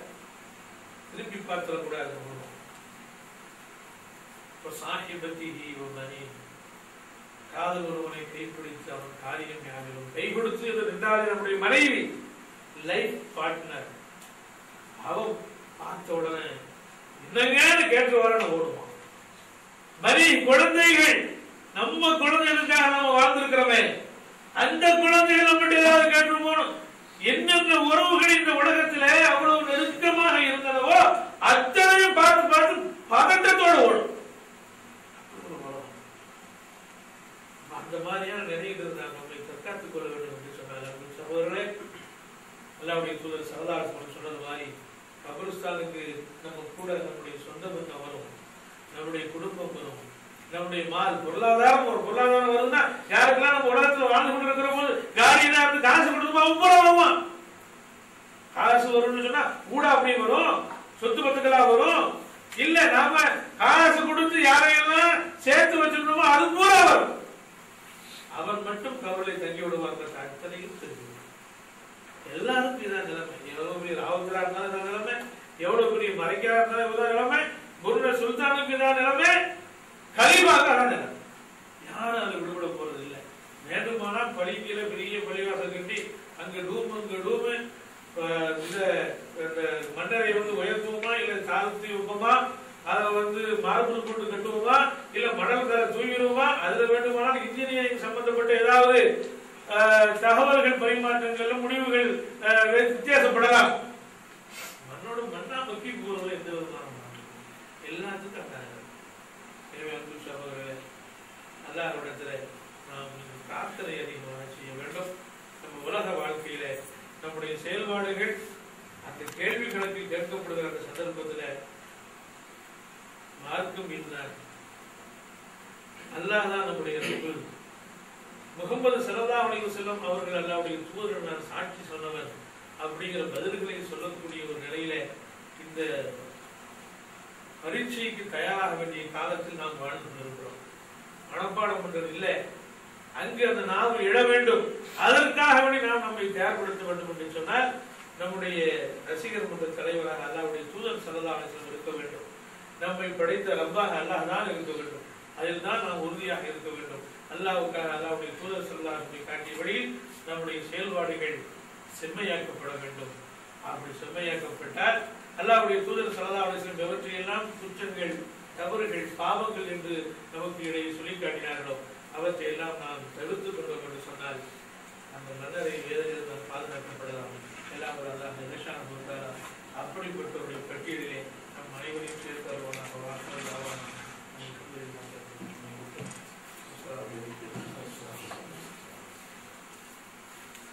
திருப்பி பார்த்துட கூடாது. காதல் ஒருவனை கைப்பிடித்து அவன் காரியம் யாரும் கை கொடுத்து என்றால் நம்முடைய மனைவி லைஃப் பார்ட்னர். அவன் பார்த்த உடனே என்னங்க கேட்டு வர ஓடுவான். மரி குழந்தைகள், நம்ம குழந்தைகளுக்காக நம்ம வாழ்ந்திருக்கிறோமே, அந்த குழந்தைகள் நம்மகிட்ட ஏதாவது கேட்டு போகணும். என்னென்ன உறவுகள் இந்த உலகத்துல அவ்வளவு நெருக்கமாக இருந்தனவோ அத்தனையும் பார்த்து பார்த்து பதட்டத்தோடு ஓடும். அந்த மாதிரியான நிலையில் நாம் நம்மை தற்காத்துக் கொள்ள வேண்டும் என்று சொன்னார். சகோதரர்களே, அல்லாஹ்வுடைய தூதர் ஸல்லல்லாஹு அலைஹி வஸல்லம் சொன்னது மாதிரி கபரிஸ்தானுக்கு நம்ம கூட நம்முடைய சொந்த பந்தம் வரும், நம்முடைய குடும்பம் வரும், நம்முடைய பொருளாதாரம் வரும்னா யாருக்கெல்லாம் நம்ம உலகத்துல வாழ்ந்து கொண்டு இருக்கிற போது காடியெல்லாம் இருந்து காசு கொடுத்துமா வருமா? காசு வரும்னு சொன்னா கூட அப்படி வரும், சொத்து பத்துக்களா வரும். இல்ல நாம காசு கொடுத்து யாரையெல்லாம் சேர்த்து வச்சிருந்தோமோ அது பூரா வரும். அவன் மட்டும் கவலை தங்கி விடுவாங்க. அத்தனையும் தெரியும். எல்லாருக்கும் இதான் நிலைமை. எவ்வளவு பெரிய ராவுத்தரா இருந்தாலும் நிலைமை, எவ்வளவு பெரிய மறைக்கா இருந்தாலும் நிலைமை, குருட சுல்தானுக்கு இதான் நிலைமை, கலிபாக அதான் நிலைமை. யாரும் அதை விடுபட போறது இல்லை. வேண்டுமானால் பள்ளியில பெரிய பள்ளிவாசல் கட்டி அங்க டூம் இங்க டூமு இந்த மன்னரை உயர்த்துவோமா இல்ல தாழ்த்தி வைப்போமா, அதை மார்பிள் போட்டு கட்டுவோமா இல்ல மணல் தர தூங்கிடுவோமா, அதுல வேண்டுமானால் இன்ஜினியரிங் சம்பந்தப்பட்ட ஏதாவது தகவல்கள் பரிமாற்றங்கள் முடிவுகள் வித்தியாசப்படலாம். மண்ணோட மண்ணா மக்கி போறது எந்த விதமான எல்லாத்துக்கும் கட்டாங்க. எனவே அன்பு சகோதரர்களே, அல்லாஹ்விடத்திலே நாம் பிரார்த்தனை அதிகமாக செய்ய வேண்டும். நம்ம உலக வாழ்க்கையில நம்முடைய செயல்பாடுகள் அந்த கேள்வி கணக்கில் கேட்கப்படுகிற அந்த சந்தர்ப்பத்தில் மார்க்கம் இருந்தார். அல்லாஹ் தான் நம்முடைய ரப்பு. முகமது ஸல்லல்லாஹு அலைஹி வஸல்லம் அவர்கள் அல்லாஹ்வுடைய தூதர் சாட்சி சொன்னவர் அப்படிங்கிற பதில்களை சொல்லக்கூடிய ஒரு நிலையில இந்த பரீட்சைக்கு தயாராக வேண்டிய காலத்தில் நாம் வாழ்ந்து கொண்டிருக்கிறோம். மனப்பாடம் பண்றது இல்லை, அங்கு அந்த நாவு எழ வேண்டும். அதற்காக வேண்டி நாம் நம்மை தயார்படுத்த வேண்டும் என்று சொன்னால் நம்முடைய ரசிகர் மன்ற தலைவராக அல்லாஹ்வுடைய தூதர் ஸல்லல்லாஹு அலைஹி வஸல்லம் இருக்க வேண்டும். நம்மை படைத்த ரப்பாக அல்லாஹ் தான் இருக்க வேண்டும். அதில் தான் நாம் உறுதியாக இருக்க வேண்டும். அல்லாஹ்வுக்காக அல்லாஹ்வுடைய தூதர் ஸல்லல்லாஹு அலைஹி வஸல்லம் காட்டியபடி நம்முடைய செயல்பாடுகள் செம்மையாக்கப்பட வேண்டும். அப்படி செம்மையாக்கப்பட்டால் அல்லாஹ்வுடைய தூதர் ஸல்லல்லாஹு அலைஹி வஸல்லம் எவற்றையெல்லாம் குற்றங்கள், தவறுகள், பாவங்கள் என்று நமக்கு இடையே சொல்லி காட்டினார்களோ அவற்றை எல்லாம் நாம் தவிர்த்துக் கொண்டோம் என்று சொன்னால் அந்த மன்னரை வேதனையில் நாம் பாதுகாக்கப்படலாம். எல்லாம் அல்லாஹ் அப்படிப்பட்ட